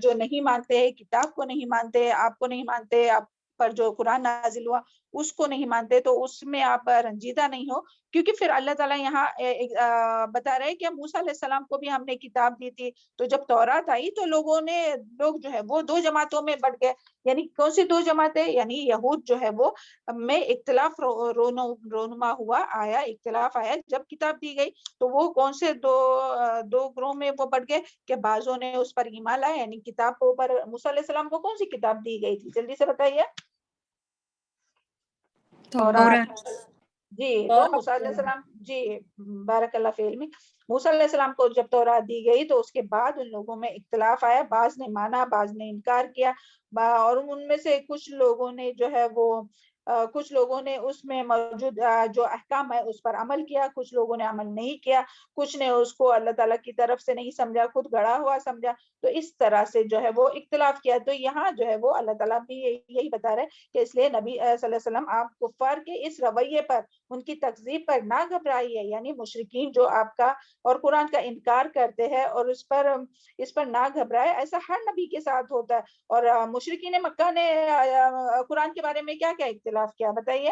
جو نہیں مانتے، کتاب کو نہیں مانتے، آپ کو نہیں مانتے، آپ پر جو قرآن نازل ہوا اس کو نہیں مانتے، تو اس میں آپ رنجیدہ نہیں ہو، کیونکہ پھر اللہ تعالیٰ یہاں بتا رہے کہ موسیٰ علیہ السلام کو بھی ہم نے کتاب دی تھی، تو جب تورات آئی تو لوگ جو ہے وہ دو جماعتوں میں بٹ گئے. یعنی کون سی دو جماعتیں؟ یعنی یہود جو ہے وہ میں اختلاف رونما ہوا، اختلاف آیا جب کتاب دی گئی. تو وہ کون سے دو گروہ میں وہ بٹ گئے کہ بعضوں نے اس پر ایمان لایا، یعنی کتاب پر موسیٰ علیہ السلام کو کون سی کتاب دی گئی تھی؟ جلدی سے بتائیے. تورات. جی تو موسیٰ علیہ السلام، جی بارک اللہ فی علمی، موسیٰ علیہ السلام کو جب تورات دی گئی تو اس کے بعد ان لوگوں میں اختلاف آیا، بعض نے مانا، بعض نے انکار کیا، اور ان میں سے کچھ لوگوں نے جو ہے وہ کچھ لوگوں نے اس میں موجود جو احکام ہے اس پر عمل کیا، کچھ لوگوں نے عمل نہیں کیا، کچھ نے اس کو اللہ تعالیٰ کی طرف سے نہیں سمجھا، خود گڑھا ہوا سمجھا. تو اس طرح سے جو ہے وہ اختلاف کیا. تو یہاں جو ہے وہ اللہ تعالیٰ بھی یہی بتا رہے کہ اس لیے نبی صلی اللہ علیہ وسلم آپ کفار کے اس رویے پر، ان کی تکذیب پر نہ گھبرائیے، یعنی مشرکین جو آپ کا اور قرآن کا انکار کرتے ہیں اور اس پر نہ گھبرائے. ایسا ہر نبی کے ساتھ ہوتا ہے. اور مشرکین مکہ نے قرآن کے بارے میں کیا اختلاف اختلاف کیا؟ بتائیے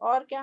اور کیا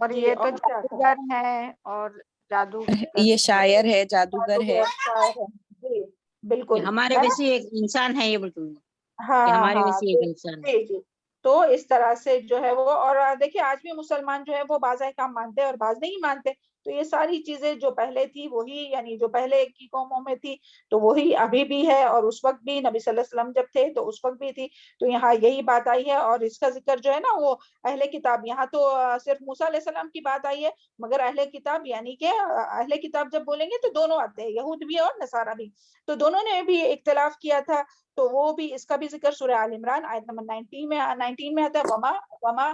اور جی یہ تو اور کیا تھا؟ جادوگر ہے اور جادو یہ شاعر ہے, جادوگر ہے. شاعر ہے. جی بالکل ہمارے ہے نا؟ ویسے ایک انسان ہے یہ بالکل کہ ہاں ہمارے ہاں ویسے ایک انسان ہے. جی جی. تو اس طرح سے جو ہے وہ, اور دیکھیے آج بھی مسلمان جو ہے وہ بعض احکام مانتے ہیں اور بعض نہیں مانتے. تو یہ ساری چیزیں جو پہلے تھی وہی, یعنی جو پہلے کی قوموں میں تھی تو وہی ابھی بھی ہے, اور اس وقت بھی نبی صلی اللہ علیہ وسلم جب تھے تو اس وقت بھی تھی. تو یہاں یہی بات آئی ہے, اور اس کا ذکر جو ہے نا وہ اہل کتاب, یہاں تو صرف موسیٰ علیہ السلام کی بات آئی ہے, مگر اہل کتاب یعنی کہ اہل کتاب جب بولیں گے تو دونوں آتے ہیں, یہود بھی اور نصارہ بھی. تو دونوں نے بھی اختلاف کیا تھا, تو وہ بھی, اس کا بھی ذکر سورہ آل عمران آیت نمبر 19 میں آتا ہے. وَمَا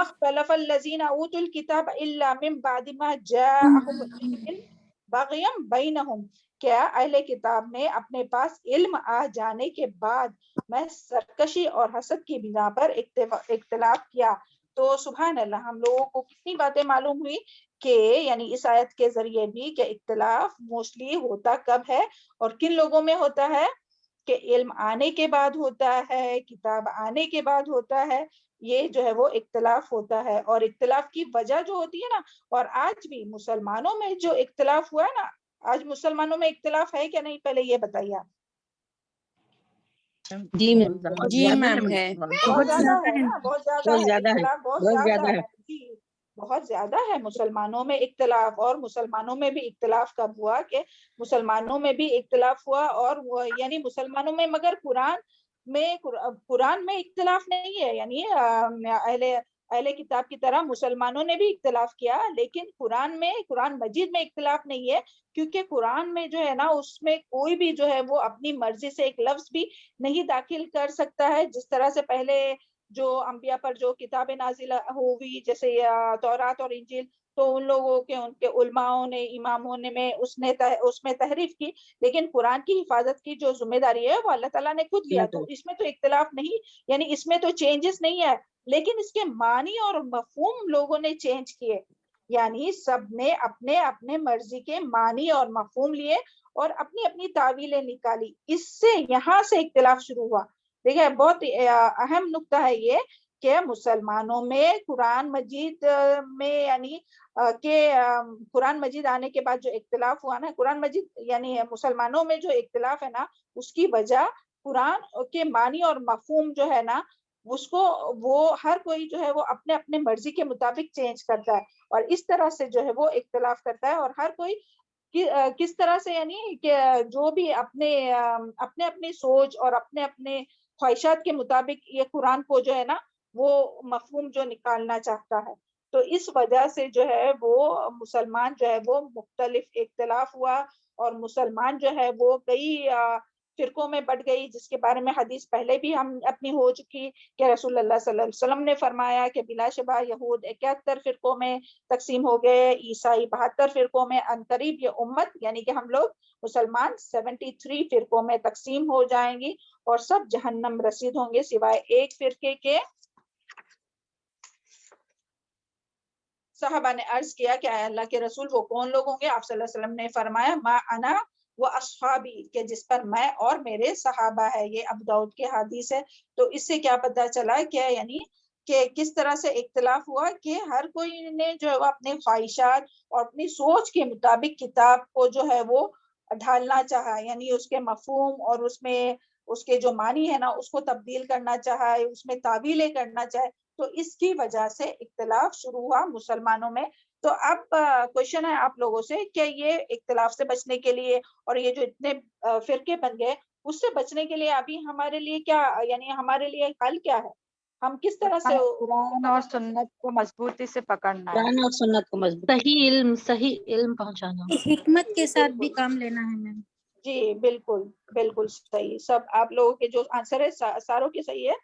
اخْتَلَفَ الَّذِينَ أُوتُوا الْكِتَابَ إِلَّا مِن بَعْدِ مَا جَاءَهُمُ الْعِلْمُ بَغْيًا بَيْنَهُمْ. کیا اہل کتاب نے اپنے پاس علم آ جانے کے بعد میں سرکشی اور حسد کی بنا پر اختلاف کیا؟ تو سبحان اللہ, ہم لوگوں کو کتنی باتیں معلوم ہوئی کہ یعنی اس آیت کے ذریعے بھی کہ اختلاف موسٹلی ہوتا کب ہے اور کن لوگوں میں ہوتا ہے, کہ علم آنے کے بعد ہوتا ہے, کتاب آنے کے بعد ہوتا ہے. یہ جو ہے وہ اختلاف ہوتا ہے, اور اختلاف کی وجہ جو ہوتی ہے نا, اور آج بھی مسلمانوں میں جو اختلاف ہوا ہے نا, آج مسلمانوں میں اختلاف ہے کیا نہیں, پہلے یہ بتائیے آپ. جی بہت جی زیادہ میم ہے. بہت زیادہ ہے نا, بہت زیادہ بہت ہے زیادہ ہے, اختلاف, بہت بہت زیادہ زیادہ ہے. جی بہت زیادہ ہے مسلمانوں میں اختلاف. اور مسلمانوں میں بھی اختلاف کب ہوا کہ مسلمانوں میں بھی اختلاف ہوا, اور یعنی مسلمانوں میں, مگر قرآن میں اختلاف نہیں ہے, یعنی اہل کتاب کی طرح مسلمانوں نے بھی اختلاف کیا, لیکن قرآن مجید میں اختلاف نہیں ہے, کیونکہ قرآن میں جو ہے نا اس میں کوئی بھی جو ہے وہ اپنی مرضی سے ایک لفظ بھی نہیں داخل کر سکتا ہے. جس طرح سے پہلے جو انبیاء پر جو کتابیں نازل ہوئی جیسے تورات اور انجیل, تو ان لوگوں کے, ان کے علماءوں نے, اماموں نے میں اس میں تحریف کی, لیکن قرآن کی حفاظت کی جو ذمہ داری ہے وہ اللہ تعالیٰ نے خود لیا. تو اس میں تو اختلاف نہیں, یعنی اس میں تو چینجز نہیں ہے, لیکن اس کے معنی اور مفہوم لوگوں نے چینج کیے, یعنی سب نے اپنے اپنے مرضی کے معنی اور مفہوم لیے اور اپنی اپنی تعویلیں نکالی. اس سے یہاں سے اختلاف شروع ہوا. دیکھیں بہت اہم نقطہ ہے یہ کہ مسلمانوں میں قرآن مجید میں, یعنی کہ قرآن مجید آنے کے بعد جو اختلاف ہوا نا, قرآن مجید یعنی مسلمانوں میں جو اختلاف ہے نا, اس کی وجہ قرآن کے معنی اور مفہوم جو ہے نا, اس کو وہ ہر کوئی جو ہے وہ اپنے اپنے مرضی کے مطابق چینج کرتا ہے, اور اس طرح سے جو ہے وہ اختلاف کرتا ہے. اور ہر کوئی کس طرح سے, یعنی کہ جو بھی اپنے اپنی سوچ اور اپنے اپنے خواہشات کے مطابق یہ قرآن کو جو ہے نا وہ مفہوم جو نکالنا چاہتا ہے. تو اس وجہ سے جو ہے وہ مسلمان جو ہے وہ مختلف اختلاف ہوا, اور مسلمان جو ہے وہ کئی فرقوں میں بٹ گئی, جس کے بارے میں حدیث پہلے بھی ہم اپنی ہو چکی کہ رسول اللہ صلی اللہ علیہ وسلم نے فرمایا کہ بلا شبہ یہود 71 فرقوں میں تقسیم ہو گئے, عیسائی 72 فرقوں میں, عنقریب یہ امت یعنی کہ ہم لوگ مسلمان 73 فرقوں میں تقسیم ہو جائیں گی, اور سب جہنم رسید ہوں گے سوائے ایک فرقے کے. صحابہ نے عرض کیا کہ اے اللہ کے رسول وہ کون لوگ ہوں گے؟ آپ صلی اللہ علیہ وسلم نے فرمایا ما انا و اصحابی, کہ جس پر میں اور میرے صحابہ ہے. یہ ابو داؤد کی حدیث ہے. تو اس سے کیا پتہ چلا کہ یعنی کہ کس طرح سے اختلاف ہوا کہ ہر کوئی نے جو ہے وہ اپنے خواہشات اور اپنی سوچ کے مطابق کتاب کو جو ہے وہ ڈھالنا چاہا, یعنی اس کے مفہوم اور اس میں اس کے جو معنی ہے نا اس کو تبدیل کرنا چاہا, اس میں تعویلیں کرنا چاہے. تو اس کی وجہ سے اختلاف شروع ہوا مسلمانوں میں. تو اب کوشچن ہے آپ لوگوں سے کہ یہ اختلاف سے بچنے کے لیے اور یہ جو اتنے فرقے بن گئے اس سے بچنے کے لیے ابھی ہمارے لیے کیا, یعنی ہمارے لیے حل کیا ہے, ہم کس طرح سے قرآن اور سنت کو مضبوطی سے پکڑنا ہے. قرآن اور سنت کو مضبوط, صحیح علم پہنچانا, حکمت کے ساتھ بھی کام لینا ہے میم. جی بالکل بالکل صحیح. سب آپ لوگوں کے جو آنسر ہے ساروں کے صحیح ہے,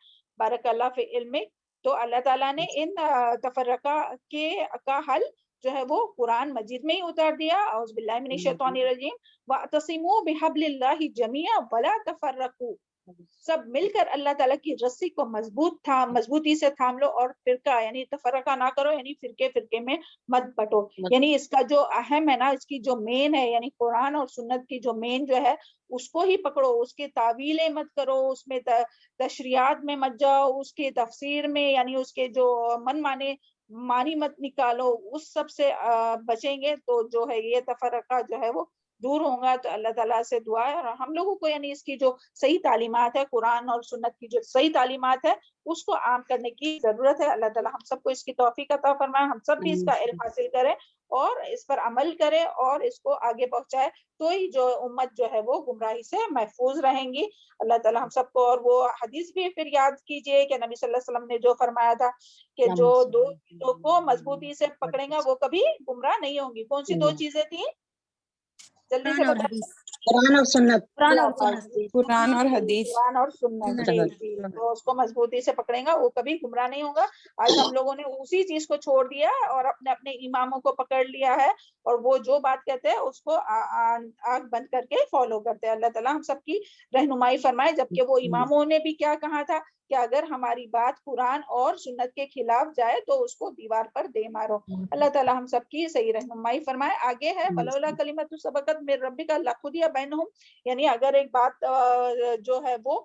بارک اللہ فی علمک. تو اللہ تعالیٰ نے ان تفرقہ کا حل جو ہے وہ قرآن مجید میں ہی اتار دیا. اعوذ باللہ من الشیطان الرجیم واعتصموا بحبل اللہ جمیعا ولا تفرقوا. سب مل کر اللہ تعالیٰ کی رسی کو مضبوطی سے تھام لو اور فرقہ یعنی تفرقہ نہ کرو، یعنی فرقے میں مت بٹو. یعنی اس کا جو اہم ہے نا، اس کی جو مین ہے، یعنی قرآن اور سنت کی جو مین جو ہے اس کو ہی پکڑو، اس کی تعویلیں مت کرو، اس میں تشریحات میں مت جاؤ، اس کی تفسیر میں یعنی اس کے جو معنی مت نکالو، اس سب سے بچیں گے تو جو ہے یہ تفرقہ جو ہے وہ دور ہوگا. تو اللہ تعالیٰ سے دعا ہے، اور ہم لوگوں کو یعنی اس کی جو صحیح تعلیمات ہے، قرآن اور سنت کی جو صحیح تعلیمات ہے اس کو عام کرنے کی ضرورت ہے. اللہ تعالیٰ ہم سب کو اس کی توفیق عطا فرمائے، ہم سب بھی اس کا علم حاصل کریں اور اس پر عمل کریں اور اس کو آگے پہنچائے، تو ہی جو امت جو ہے وہ گمراہی سے محفوظ رہیں گی. اللہ تعالیٰ ہم سب کو، اور وہ حدیث بھی پھر یاد کیجئے کہ نبی صلی اللہ علیہ وسلم نے جو فرمایا تھا کہ جو دو چیزوں کو مضبوطی سے پکڑیں گا وہ کبھی گمراہ نہیں ہوں گی. کون سی دو چیزیں تھیں؟ جلدی سے قرآن اور بتائیں. حدیث. قرآن اور سنت. قرآن اور سنت. قرآن اور حدیث. قرآن اور سنت، جی تو اس کو مضبوطی سے پکڑیں گا وہ کبھی گمراہ نہیں ہوگا. آج ہم لوگوں نے اسی چیز کو چھوڑ دیا اور اپنے اماموں کو پکڑ لیا ہے، اور وہ جو بات کہتے ہیں اس کو آنکھ بند کر کے فالو کرتے ہیں. اللہ تعالیٰ ہم سب کی رہنمائی فرمائے. جبکہ وہ اماموں نے بھی کیا کہا تھا کہ اگر ہماری بات قرآن اور سنت کے خلاف جائے تو اس کو دیوار پر دے مارو. اللہ تعالیٰ ہم سب کی صحیح رہنمائی فرمائے. آگے ہے ولولا کلمۃ سبقت من ربک لقضی بینہم، یعنی اگر ایک بات جو ہے وہ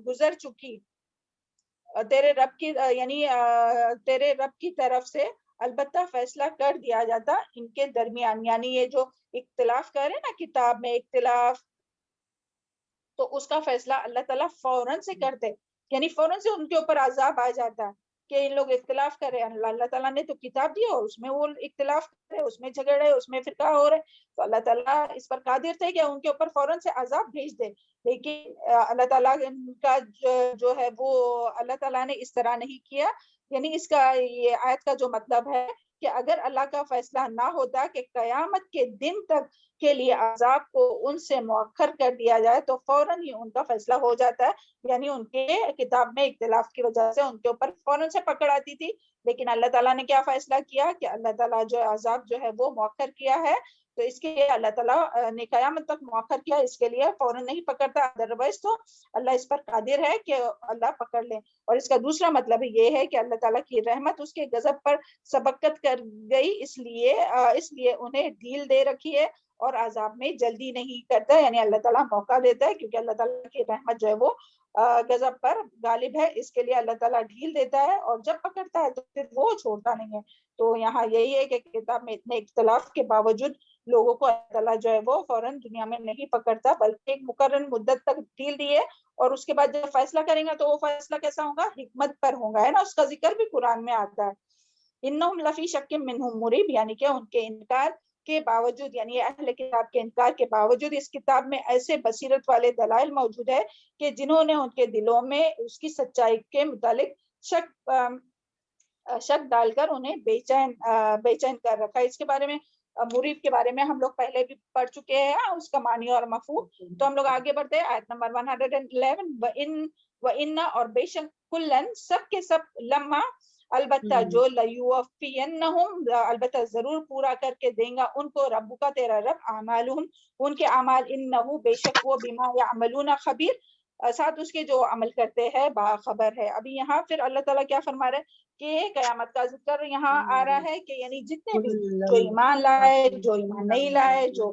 گزر چکی تیرے رب کی، یعنی تیرے رب کی طرف سے، البتہ فیصلہ کر دیا جاتا ان کے درمیان. یعنی یہ جو اختلاف کرے نا کتاب میں اختلاف، تو اس کا فیصلہ اللہ تعالیٰ فوراً سے کرتے، یعنی فوراً سے ان کے اوپر عذاب آ جاتا کہ ان لوگ اختلاف کرے. اللہ تعالیٰ نے تو کتاب دی اور اس میں وہ اختلاف کرے، اس میں جھگڑے، اس میں فرقہ ہو رہے، تو اللہ تعالیٰ اس پر قادر تھے کہ ان کے اوپر فوراً سے عذاب بھیج دے. لیکن اللہ تعالیٰ کا جو ہے وہ اللہ تعالیٰ نے اس طرح نہیں کیا. یعنی اس کا یہ آیت کا جو مطلب ہے کہ اگر اللہ کا فیصلہ نہ ہوتا کہ قیامت کے دن تک کے لیے عذاب کو ان سے مؤخر کر دیا جائے تو فوراً ہی ان کا فیصلہ ہو جاتا ہے. یعنی ان کے کتاب میں اختلاف کی وجہ سے ان کے اوپر فوراً سے پکڑ آتی تھی. لیکن اللہ تعالیٰ نے کیا فیصلہ کیا کہ اللہ تعالیٰ جو عذاب جو ہے وہ مؤخر کیا ہے، تو اس کے لیے اللہ تعالیٰ نے قیامت تک مؤخر کیا، اس کے لیے فوراً نہیں پکڑتا. ادروائز تو اللہ اس پر قادر ہے کہ اللہ پکڑ لیں. اور اس کا دوسرا مطلب یہ ہے کہ اللہ تعالیٰ کی رحمت اس کے غضب پر سبقت کر گئی، اس لیے انہیں ڈھیل دے رکھی ہے اور عذاب میں جلدی نہیں کرتا. یعنی اللہ تعالیٰ موقع دیتا ہے کیونکہ اللہ تعالیٰ کی رحمت جو ہے وہ غضب پر غالب ہے، اس کے لیے اللہ تعالیٰ ڈھیل دیتا ہے، اور جب پکڑتا ہے تو پھر وہ چھوڑتا نہیں ہے. تو یہاں یہی ہے کہ کتاب میں اتنے اختلاف کے باوجود لوگوں کو اللہ تعالیٰ جو ہے وہ فوراً دنیا میں نہیں پکڑتا، بلکہ ایک مقرر مدت تک ڈھیل دی ہے، اور اس کے بعد جب فیصلہ کریں گا تو وہ فیصلہ کیسا ہوگا؟ حکمت پر ہوگا، ہے نا. اس کا ذکر بھی قرآن میں آتا ہے. انہم لفی شک منہ مریب، یعنی کہ ان کے انکار کے باوجود، یعنی اہل کتاب کے انکار کے باوجود اس کتاب میں ایسے بصیرت والے دلائل موجود ہے کہ جنہوں نے ان کے دلوں میں اس کی سچائی کے متعلق شک ڈال کر انہیں بے چین کر رکھا. اس کے بارے میں مریب کے بارے میں ہم لوگ پہلے بھی پڑھ چکے ہیں، اس کا معنی اور مفہوم. تو ہم لوگ آگے بڑھتے ہیں آیت نمبر 111. وَإِنَّ اور بے شک کلن سب کے سب، لما البتہ جو لیوفینہم البتہ ضرور پورا کر کے دیں گا ان کو رب کا تیرا رب اعمالہم ان کے اعمال، انہ بے شک وہ بما یعملون خبیر ساتھ اس کے جو عمل کرتے ہیں باخبر ہے. ابھی یہاں پھر اللہ تعالیٰ کیا فرما رہے ہیں کہ قیامت کا ذکر یہاں آ رہا ہے کہ یعنی جتنے بھی جو ایمان لائے، جو ایمان نہیں لائے، جو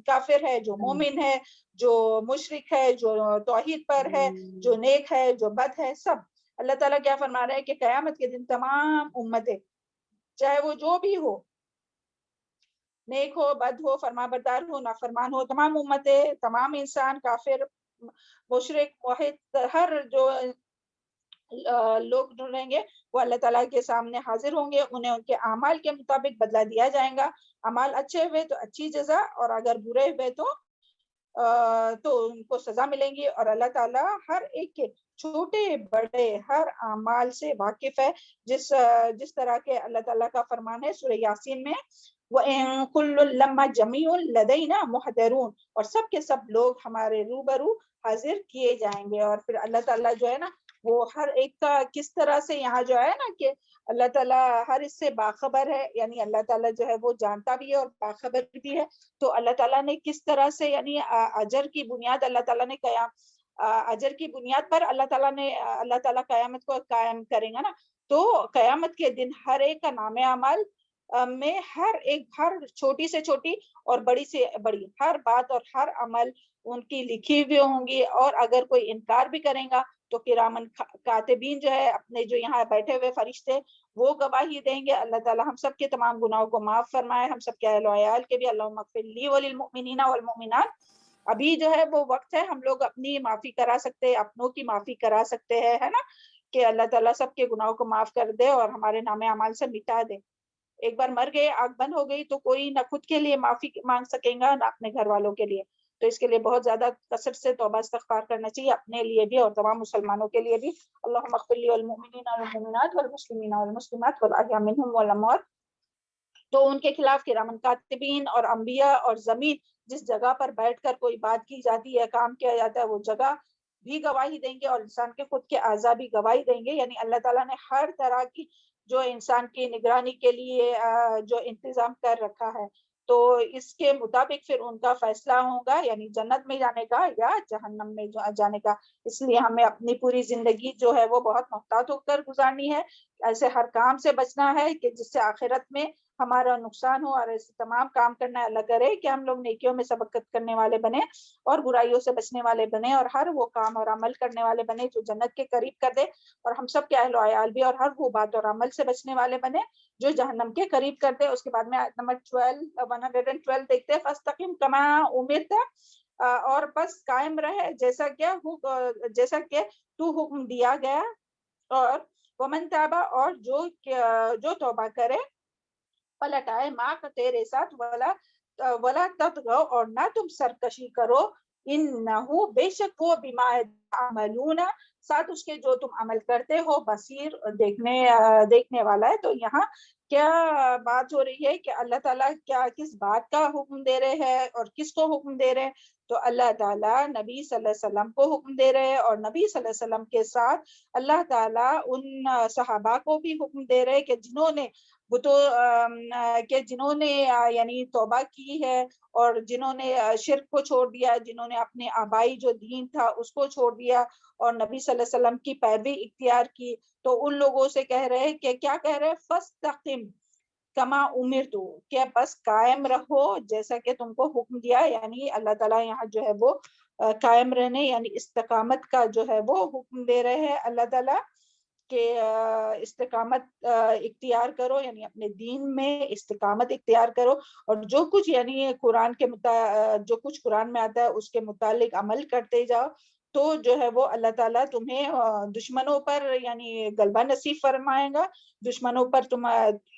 کافر ہے، جو مومن ہے، جو مشرک ہے، جو توحید پر ہے، جو نیک ہے، جو بد ہے، سب اللہ تعالیٰ کیا فرما رہے ہیں کہ قیامت کے دن تمام امتیں، چاہے وہ جو بھی ہو، نیک ہو، بد ہو، فرما بردار ہو، نافرمان ہو، تمام امتیں، تمام انسان، کافر، مشرک، موحد، ہر جو لوگ رہیں گے وہ اللہ تعالیٰ کے سامنے حاضر ہوں گے. انہیں ان کے اعمال کے مطابق بدلہ دیا جائے گا. اعمال اچھے ہوئے تو اچھی جزا، اور اگر برے ہوئے تو ان کو سزا ملیں گی. اور اللہ تعالیٰ ہر ایک کے چھوٹے بڑے ہر اعمال سے واقف ہے، جس طرح کے اللہ تعالیٰ کا فرمان ہے سورہ یاسین میں، وَإِن كُلٌّ لَمَّا جَمِيعٌ لَدَيْنَا مُحْضَرُونَ، اور سب کے سب لوگ ہمارے روبرو حاضر کیے جائیں گے. اور پھر اللہ تعالیٰ جو ہے نا وہ ہر ایک کا کس طرح سے یہاں جو ہے نا کہ اللہ تعالیٰ ہر اس سے باخبر ہے، یعنی اللہ تعالیٰ جو ہے وہ جانتا بھی ہے اور باخبر بھی ہے. تو اللہ تعالیٰ نے کس طرح سے یعنی اجر کی بنیاد اللہ تعالیٰ نے اجر کی بنیاد پر اللہ تعالیٰ قیامت کو قائم کریں گا نا. تو قیامت کے دن ہر ایک کا نام اعمال میں ہر چھوٹی سے چھوٹی اور بڑی سے بڑی ہر بات اور ہر عمل ان کی لکھی ہوئی ہوں گی. اور اگر کوئی انکار بھی کرے گا تو کرامن کاتبین جو ہے اپنے جو یہاں بیٹھے ہوئے فرشتے وہ گواہی دیں گے. اللہ تعالیٰ ہم سب کے تمام گناہوں کو معاف فرمائے، ہم سب کے اہل و عیال کے بھی. اللہم اغفر لی وللمؤمنین والمؤمنات. ابھی جو ہے وہ وقت ہے، ہم لوگ اپنی معافی کرا سکتے ہیں، اپنوں کی معافی کرا سکتے ہیں، ہے نا، کہ اللہ تعالیٰ سب کے گناہوں کو معاف کر دے اور ہمارے نام اعمال سے مٹا دے. ایک بار مر گئے، آنکھ بند ہو گئی تو کوئی نہ خود کے لیے معافی مانگ سکے گا نہ اپنے گھر والوں کے لیے. تو اس کے لیے بہت زیادہ کثرت سے توبہ استغفار کرنا چاہیے، اپنے لیے بھی اور تمام مسلمانوں کے لیے بھی. اللہم اغفر لی والمؤمنین والمؤمنات والمسلمین والمسلمات والاحیاء منہم والاموات. تو ان کے خلاف کرامن کاتبین اور انبیاء اور زمین جس جگہ پر بیٹھ کر کوئی بات کی جاتی ہے، کام کیا جاتا ہے، وہ جگہ بھی گواہی دیں گے اور انسان کے خود کے اعضاء بھی گواہی دیں گے. یعنی اللہ تعالیٰ نے ہر طرح کی جو انسان کی نگرانی کے لیے جو انتظام کر رکھا ہے، تو اس کے مطابق پھر ان کا فیصلہ ہوگا، یعنی جنت میں جانے کا یا جہنم میں جانے کا. اس لیے ہمیں اپنی پوری زندگی جو ہے وہ بہت محتاط ہو کر گزارنی ہے. ایسے ہر کام سے بچنا ہے کہ جس سے آخرت میں ہمارا نقصان ہو، اور ایسے تمام کام کرنا ہے. اللہ کرے کہ ہم لوگ نیکیوں میں سبقت کرنے والے بنے اور برائیوں سے بچنے والے بنے، اور ہر وہ کام اور عمل کرنے والے بنے جو جنت کے قریب کر دے، اور ہم سب کے اہل و عیال بھی اور ہر وہ بات اور عمل سے بچنے والے بنے جو جہنم کے قریب کر دے. اس کے بعد میں آیت نمبر 112 دیکھتے ہیں. فاستقم کما امرت، اور بس قائم رہے جیسا کہ تو حکم دیا گیا. اور ومن تابا، اور جو توبہ کرے، پلٹ آئے ماں کا تیرے ساتھ، ولا تطغوا، اور نہ تم سرکشی کرو. انہو، بے شک وہ، بما تعملون، ساتھ اس کے جو تم عمل کرتے ہو، بصیر، دیکھنے والا ہے. تو یہاں کیا بات ہو رہی ہے کہ اللہ تعالیٰ کس بات کا حکم دے رہے ہیں اور کس کو حکم دے رہے ہیں؟ تو اللہ تعالیٰ نبی صلی اللہ علیہ وسلم کو حکم دے رہے ہیں، اور نبی صلی اللہ علیہ وسلم کے ساتھ اللہ تعالیٰ ان صحابہ کو بھی حکم دے رہے کہ جنہوں نے یعنی توبہ کی ہے اور جنہوں نے شرک کو چھوڑ دیا، جنہوں نے اپنے آبائی جو دین تھا اس کو چھوڑ دیا اور نبی صلی اللہ علیہ وسلم کی پیروی اختیار کی، تو ان لوگوں سے کہہ رہے کہ کیا کہہ رہے؟ فاستقم کما امرتو، کہ بس قائم رہو جیسا کہ تم کو حکم دیا. یعنی اللہ تعالیٰ یہاں جو ہے وہ قائم رہنے یعنی استقامت کا جو ہے وہ حکم دے رہے ہیں اللہ تعالیٰ کہ استقامت اختیار کرو، یعنی اپنے دین میں استقامت اختیار کرو، اور جو کچھ یعنی جو کچھ قرآن میں آتا ہے اس کے متعلق عمل کرتے جاؤ. تو جو ہے وہ اللہ تعالیٰ تمہیں دشمنوں پر یعنی غلبہ نصیب فرمائے گا. دشمنوں پر تم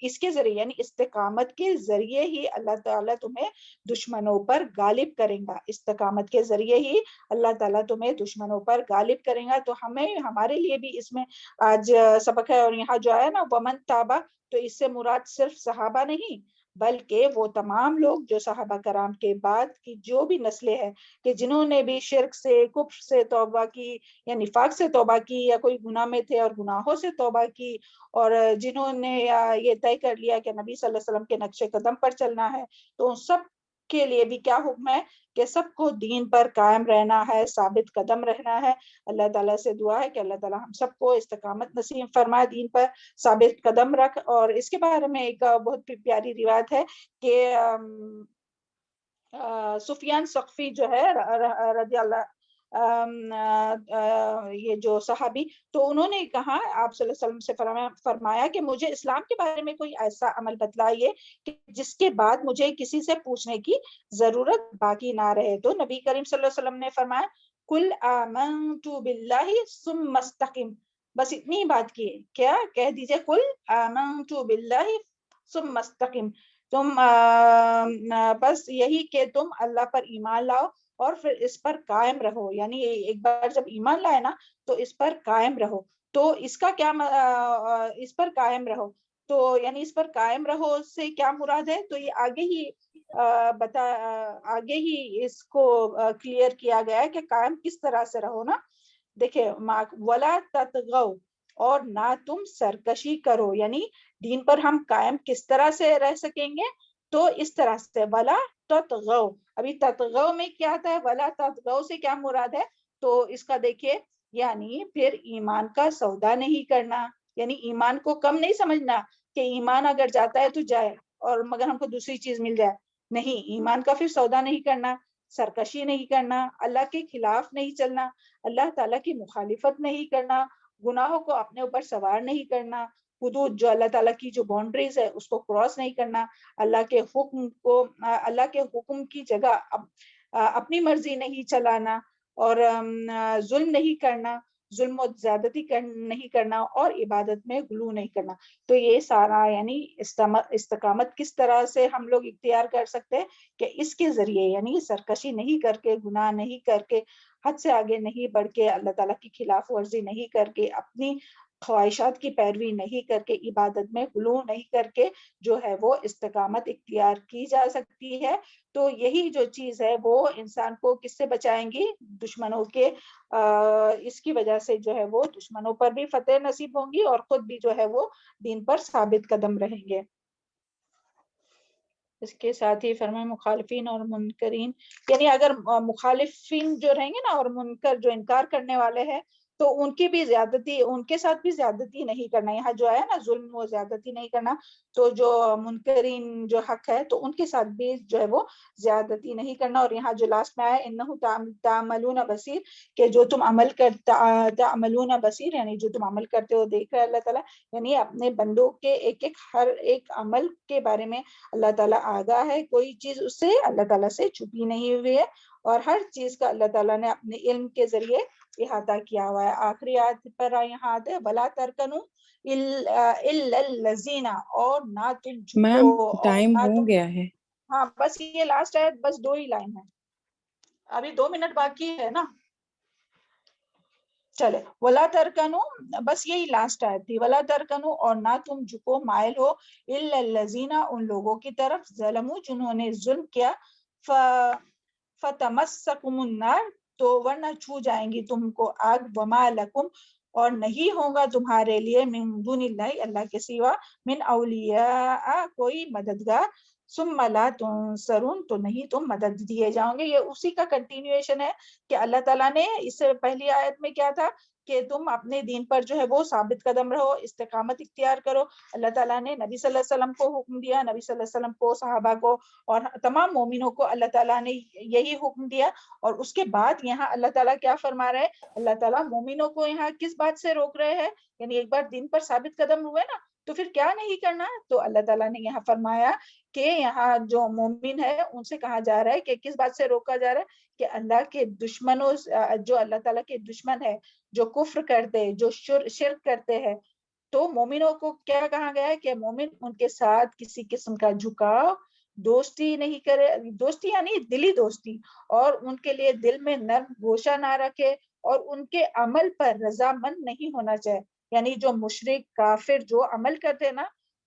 اس کے ذریعے یعنی استقامت کے ذریعے ہی اللہ تعالیٰ تمہیں دشمنوں پر غالب کرے گا. استقامت کے ذریعے ہی اللہ تعالیٰ تمہیں دشمنوں پر غالب کرے گا. تو ہمارے لیے بھی اس میں آج سبق ہے. اور یہاں جو ہے نا ومن تابا، تو اس سے مراد صرف صحابہ نہیں بلکہ وہ تمام لوگ جو صحابہ کرام کے بعد کی جو بھی نسلیں ہیں کہ جنہوں نے بھی شرک سے، کفر سے توبہ کی یا نفاق سے توبہ کی، یا کوئی گناہ میں تھے اور گناہوں سے توبہ کی، اور جنہوں نے یہ طے کر لیا کہ نبی صلی اللہ علیہ وسلم کے نقش قدم پر چلنا ہے، تو ان سب کے لیے بھی کیا حکم ہے کہ سب کو دین پر قائم رہنا ہے، ثابت قدم رہنا ہے. اللہ تعالیٰ سے دعا ہے کہ اللہ تعالیٰ ہم سب کو استقامت نصیب فرمائے، دین پر ثابت قدم رکھ. اور اس کے بارے میں ایک بہت پیاری روایت ہے کہ سفیان ثقفی جو ہے رضی اللہ یہ جو صحابی، تو انہوں نے کہا آپ صلی اللہ علیہ وسلم سے فرمایا کہ مجھے اسلام کے بارے میں کوئی ایسا عمل بتلائیے کہ جس کے بعد مجھے کسی سے پوچھنے کی ضرورت باقی نہ رہے. تو نبی کریم صلی اللہ علیہ وسلم نے فرمایا کل آمنت باللہ ثم استقم، بس اتنی بات کی، کیا کہہ دیجئے کل آمنت باللہ ثم استقم، تم بس یہی کہ تم اللہ پر ایمان لاؤ اور پھر اس پر قائم رہو. یعنی ایک بار جب ایمان لائے نا تو اس پر قائم رہو. تو اس کا کیا اس پر قائم رہو، تو یعنی اس پر قائم رہو سے کیا مراد ہے؟ تو یہ آگے ہی اس کو کلیئر کیا گیا ہے کہ قائم کس طرح سے رہو نا. دیکھیں ولا تطغوا، اور نہ تم سرکشی کرو، یعنی دین پر ہم قائم کس طرح سے رہ سکیں گے؟ تو اس طرح سے ولا تطغوا. ابھی تطغوا میں کیا آتا ہے؟ ولا تطغوا سے کیا مراد ہے؟ تو اس کا دیکھیے یعنی پھر ایمان کا سودا نہیں کرنا، یعنی ایمان کو کم نہیں سمجھنا کہ ایمان اگر جاتا ہے تو جائے اور مگر ہم کو دوسری چیز مل جائے، نہیں، ایمان کا پھر سودا نہیں کرنا، سرکشی نہیں کرنا، اللہ کے خلاف نہیں چلنا، اللہ تعالیٰ کی مخالفت نہیں کرنا، گناہوں کو اپنے اوپر سوار نہیں کرنا، حدود جو اللہ تعالیٰ کی جو باؤنڈریز ہے اس کو کراس نہیں کرنا، اللہ کے حکم کی جگہ اپنی مرضی نہیں چلانا، اور ظلم نہیں کرنا، ظلم و زیادتی نہیں کرنا، اور عبادت میں غلو نہیں کرنا. تو یہ سارا یعنی استقامت کس طرح سے ہم لوگ اختیار کر سکتے ہیں کہ اس کے ذریعے یعنی سرکشی نہیں کر کے، گناہ نہیں کر کے، حد سے آگے نہیں بڑھ کے، اللہ تعالیٰ کی خلاف ورزی نہیں کر کے، اپنی خواہشات کی پیروی نہیں کر کے، عبادت میں غلو نہیں کر کے جو ہے وہ استقامت اختیار کی جا سکتی ہے. تو یہی جو چیز ہے وہ انسان کو کس سے بچائیں گی؟ دشمنوں کے اس کی وجہ سے جو ہے وہ دشمنوں پر بھی فتح نصیب ہوں گی اور خود بھی جو ہے وہ دین پر ثابت قدم رہیں گے. اس کے ساتھ ہی فرمائے مخالفین اور منکرین، یعنی اگر مخالفین جو رہیں گے نا اور منکر جو انکار کرنے والے ہیں تو ان کی بھی زیادتی، ان کے ساتھ بھی زیادتی نہیں کرنا. یہاں جو ہے نا ظلم و زیادتی نہیں کرنا، تو جو منکرین جو حق ہے تو ان کے ساتھ بھی جو ہے وہ زیادتی نہیں کرنا. اور یہاں جو لاسٹ میں آیا انہو تعملون بصیر، کہ جو تم عمل تعملون بصیر، یعنی جو تم عمل کرتے ہو دیکھ رہے اللہ تعالیٰ، یعنی اپنے بندوں کے ہر ایک عمل کے بارے میں اللہ تعالیٰ آگاہ ہے، کوئی چیز اس سے اللہ تعالیٰ سے چھپی نہیں ہوئی ہے، اور ہر چیز کا اللہ تعالیٰ نے اپنے علم کے ذریعے احاطہ کیا ہوا ہے. آخری آیت پر یہاں آتے وَلَا تَرْكَنُوا إِلَّا الَّذِينَ، اور نہ تم میم جھکو، ٹائم ہو گیا ہے. ہاں بس یہ لاسٹ آیت، بس 2 ہی لائن ہے، ابھی 2 منٹ باقی ہے نا. چلے ولا ترکنو، بس یہی لاسٹ آیت تھی، ولا ترکنو، اور نہ تم جھکو مائل ہو، الا الذین، ان لوگوں کی طرف، ظلموا، جنہوں نے ظلم کیا، فتمسکم النار، تو ورنہ چھو جائیں گی تم کو آگ، وما لکم، اور نہیں ہوگا تمہارے لیے، من دون اللہ، اللہ کے سوا، من اولیاء، کوئی مددگار، ثم لا تنصرون، تو نہیں تم مدد دیے جاؤں گے. یہ اسی کا کنٹینیویشن ہے کہ اللہ تعالیٰ نے اس سے پہلی آیت میں کیا تھا کہ تم اپنے دین پر جو ہے وہ ثابت قدم رہو، استقامت اختیار کرو. اللہ تعالیٰ نے نبی صلی اللہ علیہ وسلم کو حکم دیا، نبی صلی اللہ علیہ وسلم کو، صحابہ کو، اور تمام مومنوں کو اللہ تعالیٰ نے یہی حکم دیا. اور اس کے بعد یہاں اللہ تعالیٰ کیا فرما رہے ہیں؟ اللہ تعالیٰ مومنوں کو یہاں کس بات سے روک رہے ہیں؟ یعنی ایک بار دین پر ثابت قدم ہوئے نا تو پھر کیا نہیں کرنا؟ تو اللہ تعالیٰ نے یہاں فرمایا کہ یہاں جو مومن ہے ان سے کہا جا رہا ہے کہ کس بات سے روکا جا رہا ہے کہ اللہ کے دشمنوں، جو اللہ تعالیٰ کے دشمن ہے، جو کفر کرتے، جو شرک کرتے ہیں، تو مومنوں کو کیا کہا گیا ہے کہ مومن ان کے ساتھ کسی قسم کا جھکاؤ، دوستی نہیں کرے، دوستی یعنی دلی دوستی، اور ان کے لیے دل میں نرم گوشہ نہ رکھے، اور ان کے عمل پر رضامند نہیں ہونا چاہے. یعنی جو مشرک کافر جو عمل کرتے نا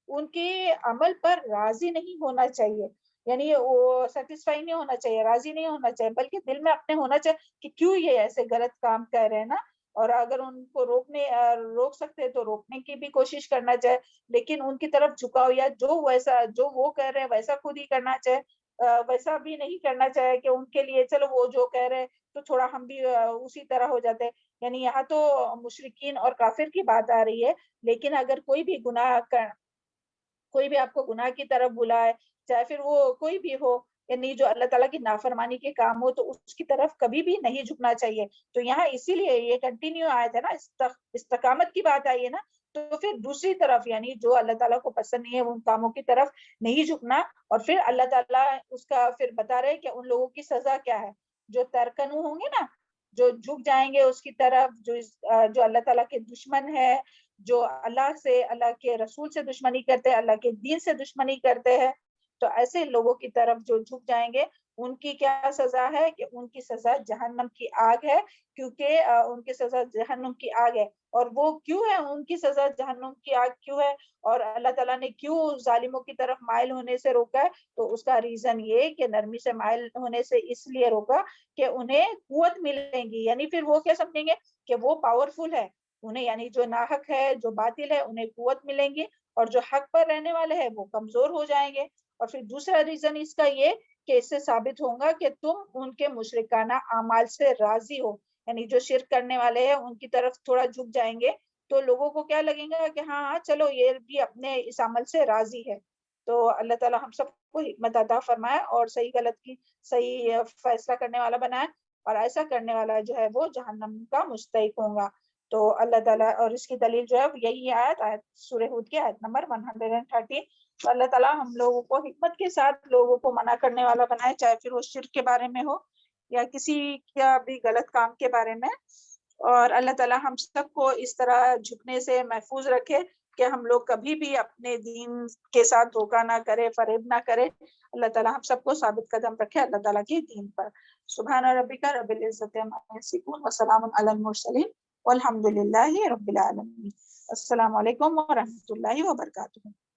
ان کے عمل پر راضی نہیں ہونا چاہیے، یعنی وہ سیٹسفائی نہیں ہونا چاہیے، راضی نہیں ہونا چاہیے، بلکہ دل میں اپنے ہونا چاہیے کہ کیوں یہ ایسے غلط کام کر رہے ہیں نا، اور اگر ان کو روک سکتے تو روکنے کی بھی کوشش کرنا چاہے، لیکن ان کی طرف جھکاؤ یا جو وہ کہہ رہے ہیں ویسا خود ہی کرنا چاہے، ویسا بھی نہیں کرنا چاہے کہ ان کے لیے چلو وہ جو کہہ رہے ہیں تو تھوڑا ہم بھی اسی طرح ہو جاتے ہیں. یعنی یہاں تو مشرکین اور کافر کی بات آ رہی ہے، لیکن اگر کوئی بھی آپ کو گناہ کی طرف بلائے، چاہے پھر وہ کوئی بھی ہو، یعنی جو اللہ تعالیٰ کی نافرمانی کے کام ہو، تو اس کی طرف کبھی بھی نہیں جھکنا چاہیے. تو یہاں اسی لیے یہ کنٹینیو آیا تھا نا، استقامت کی بات آئی ہے نا، تو پھر دوسری طرف یعنی جو اللہ تعالیٰ کو پسند نہیں ہے ان کاموں کی طرف نہیں جھکنا. اور پھر اللہ تعالیٰ اس کا پھر بتا رہے کہ ان لوگوں کی سزا کیا ہے، جو ترکنو ہوں گے نا، جو جھک جائیں گے اس کی طرف، جو اللہ تعالیٰ کے دشمن ہے، جو اللہ سے، اللہ کے رسول سے دشمنی کرتے ہیں، اللہ کے دین سے دشمنی کرتے ہیں، تو ایسے لوگوں کی طرف جو جھک جائیں گے ان کی کیا سزا ہے کہ ان کی سزا جہنم کی آگ ہے، کیونکہ ان کی سزا جہنم کی آگ ہے۔ اور وہ کیوں ہے ان کی سزا جہنم کی آگ کیوں ہے، اور اللہ تعالیٰ نے کیوں ظالموں کی طرف مائل ہونے سے روکا ہے؟ تو اس کا ریزن یہ کہ نرمی سے مائل ہونے سے اس لیے روکا کہ انہیں قوت ملے گی، یعنی پھر وہ کیا سمجھیں گے کہ وہ پاورفل ہے، انہیں یعنی جو ناحق ہے جو باطل ہے انہیں قوت ملیں گی، اور جو حق پر رہنے والے ہیں وہ کمزور ہو جائیں گے۔ اور پھر دوسرا ریزن اس کا یہ کہ اس سے ثابت ہوگا کہ تم ان کے مشرکانہ اعمال سے راضی ہو، یعنی جو شرک کرنے والے ہیں ان کی طرف تھوڑا جھک جائیں گے تو لوگوں کو کیا لگے گا کہ ہاں ہاں چلو یہ بھی اپنے اس عمل سے راضی ہے۔ تو اللہ تعالیٰ ہم سب کو حکمت عطا فرمائے اور صحیح غلط کی صحیح فیصلہ کرنے والا بنائے، اور ایسا کرنے والا جو ہے وہ جہنم کا مستحق ہوگا۔ تو اللہ تعالیٰ، اور اس کی دلیل جو ہے یہی آیت سورہ ہود کی آیت نمبر 130۔ تو اللہ تعالیٰ ہم لوگوں کو حکمت کے ساتھ لوگوں کو منع کرنے والا بنائے، چاہے پھر وہ شرک کے بارے میں ہو یا کسی کا بھی غلط کام کے بارے میں، اور اللہ تعالیٰ ہم سب کو اس طرح جھکنے سے محفوظ رکھے کہ ہم لوگ کبھی بھی اپنے دین کے ساتھ دھوکہ نہ کرے، فریب نہ کرے۔ اللہ تعالیٰ ہم سب کو ثابت قدم رکھے اللہ تعالیٰ کے دین پر۔ سبحان ربک رب العزت عما یصفون وسلام علی المرسلین والحمد للہ رب العالمین۔ السلام علیکم ورحمۃ اللہ وبرکاتہ۔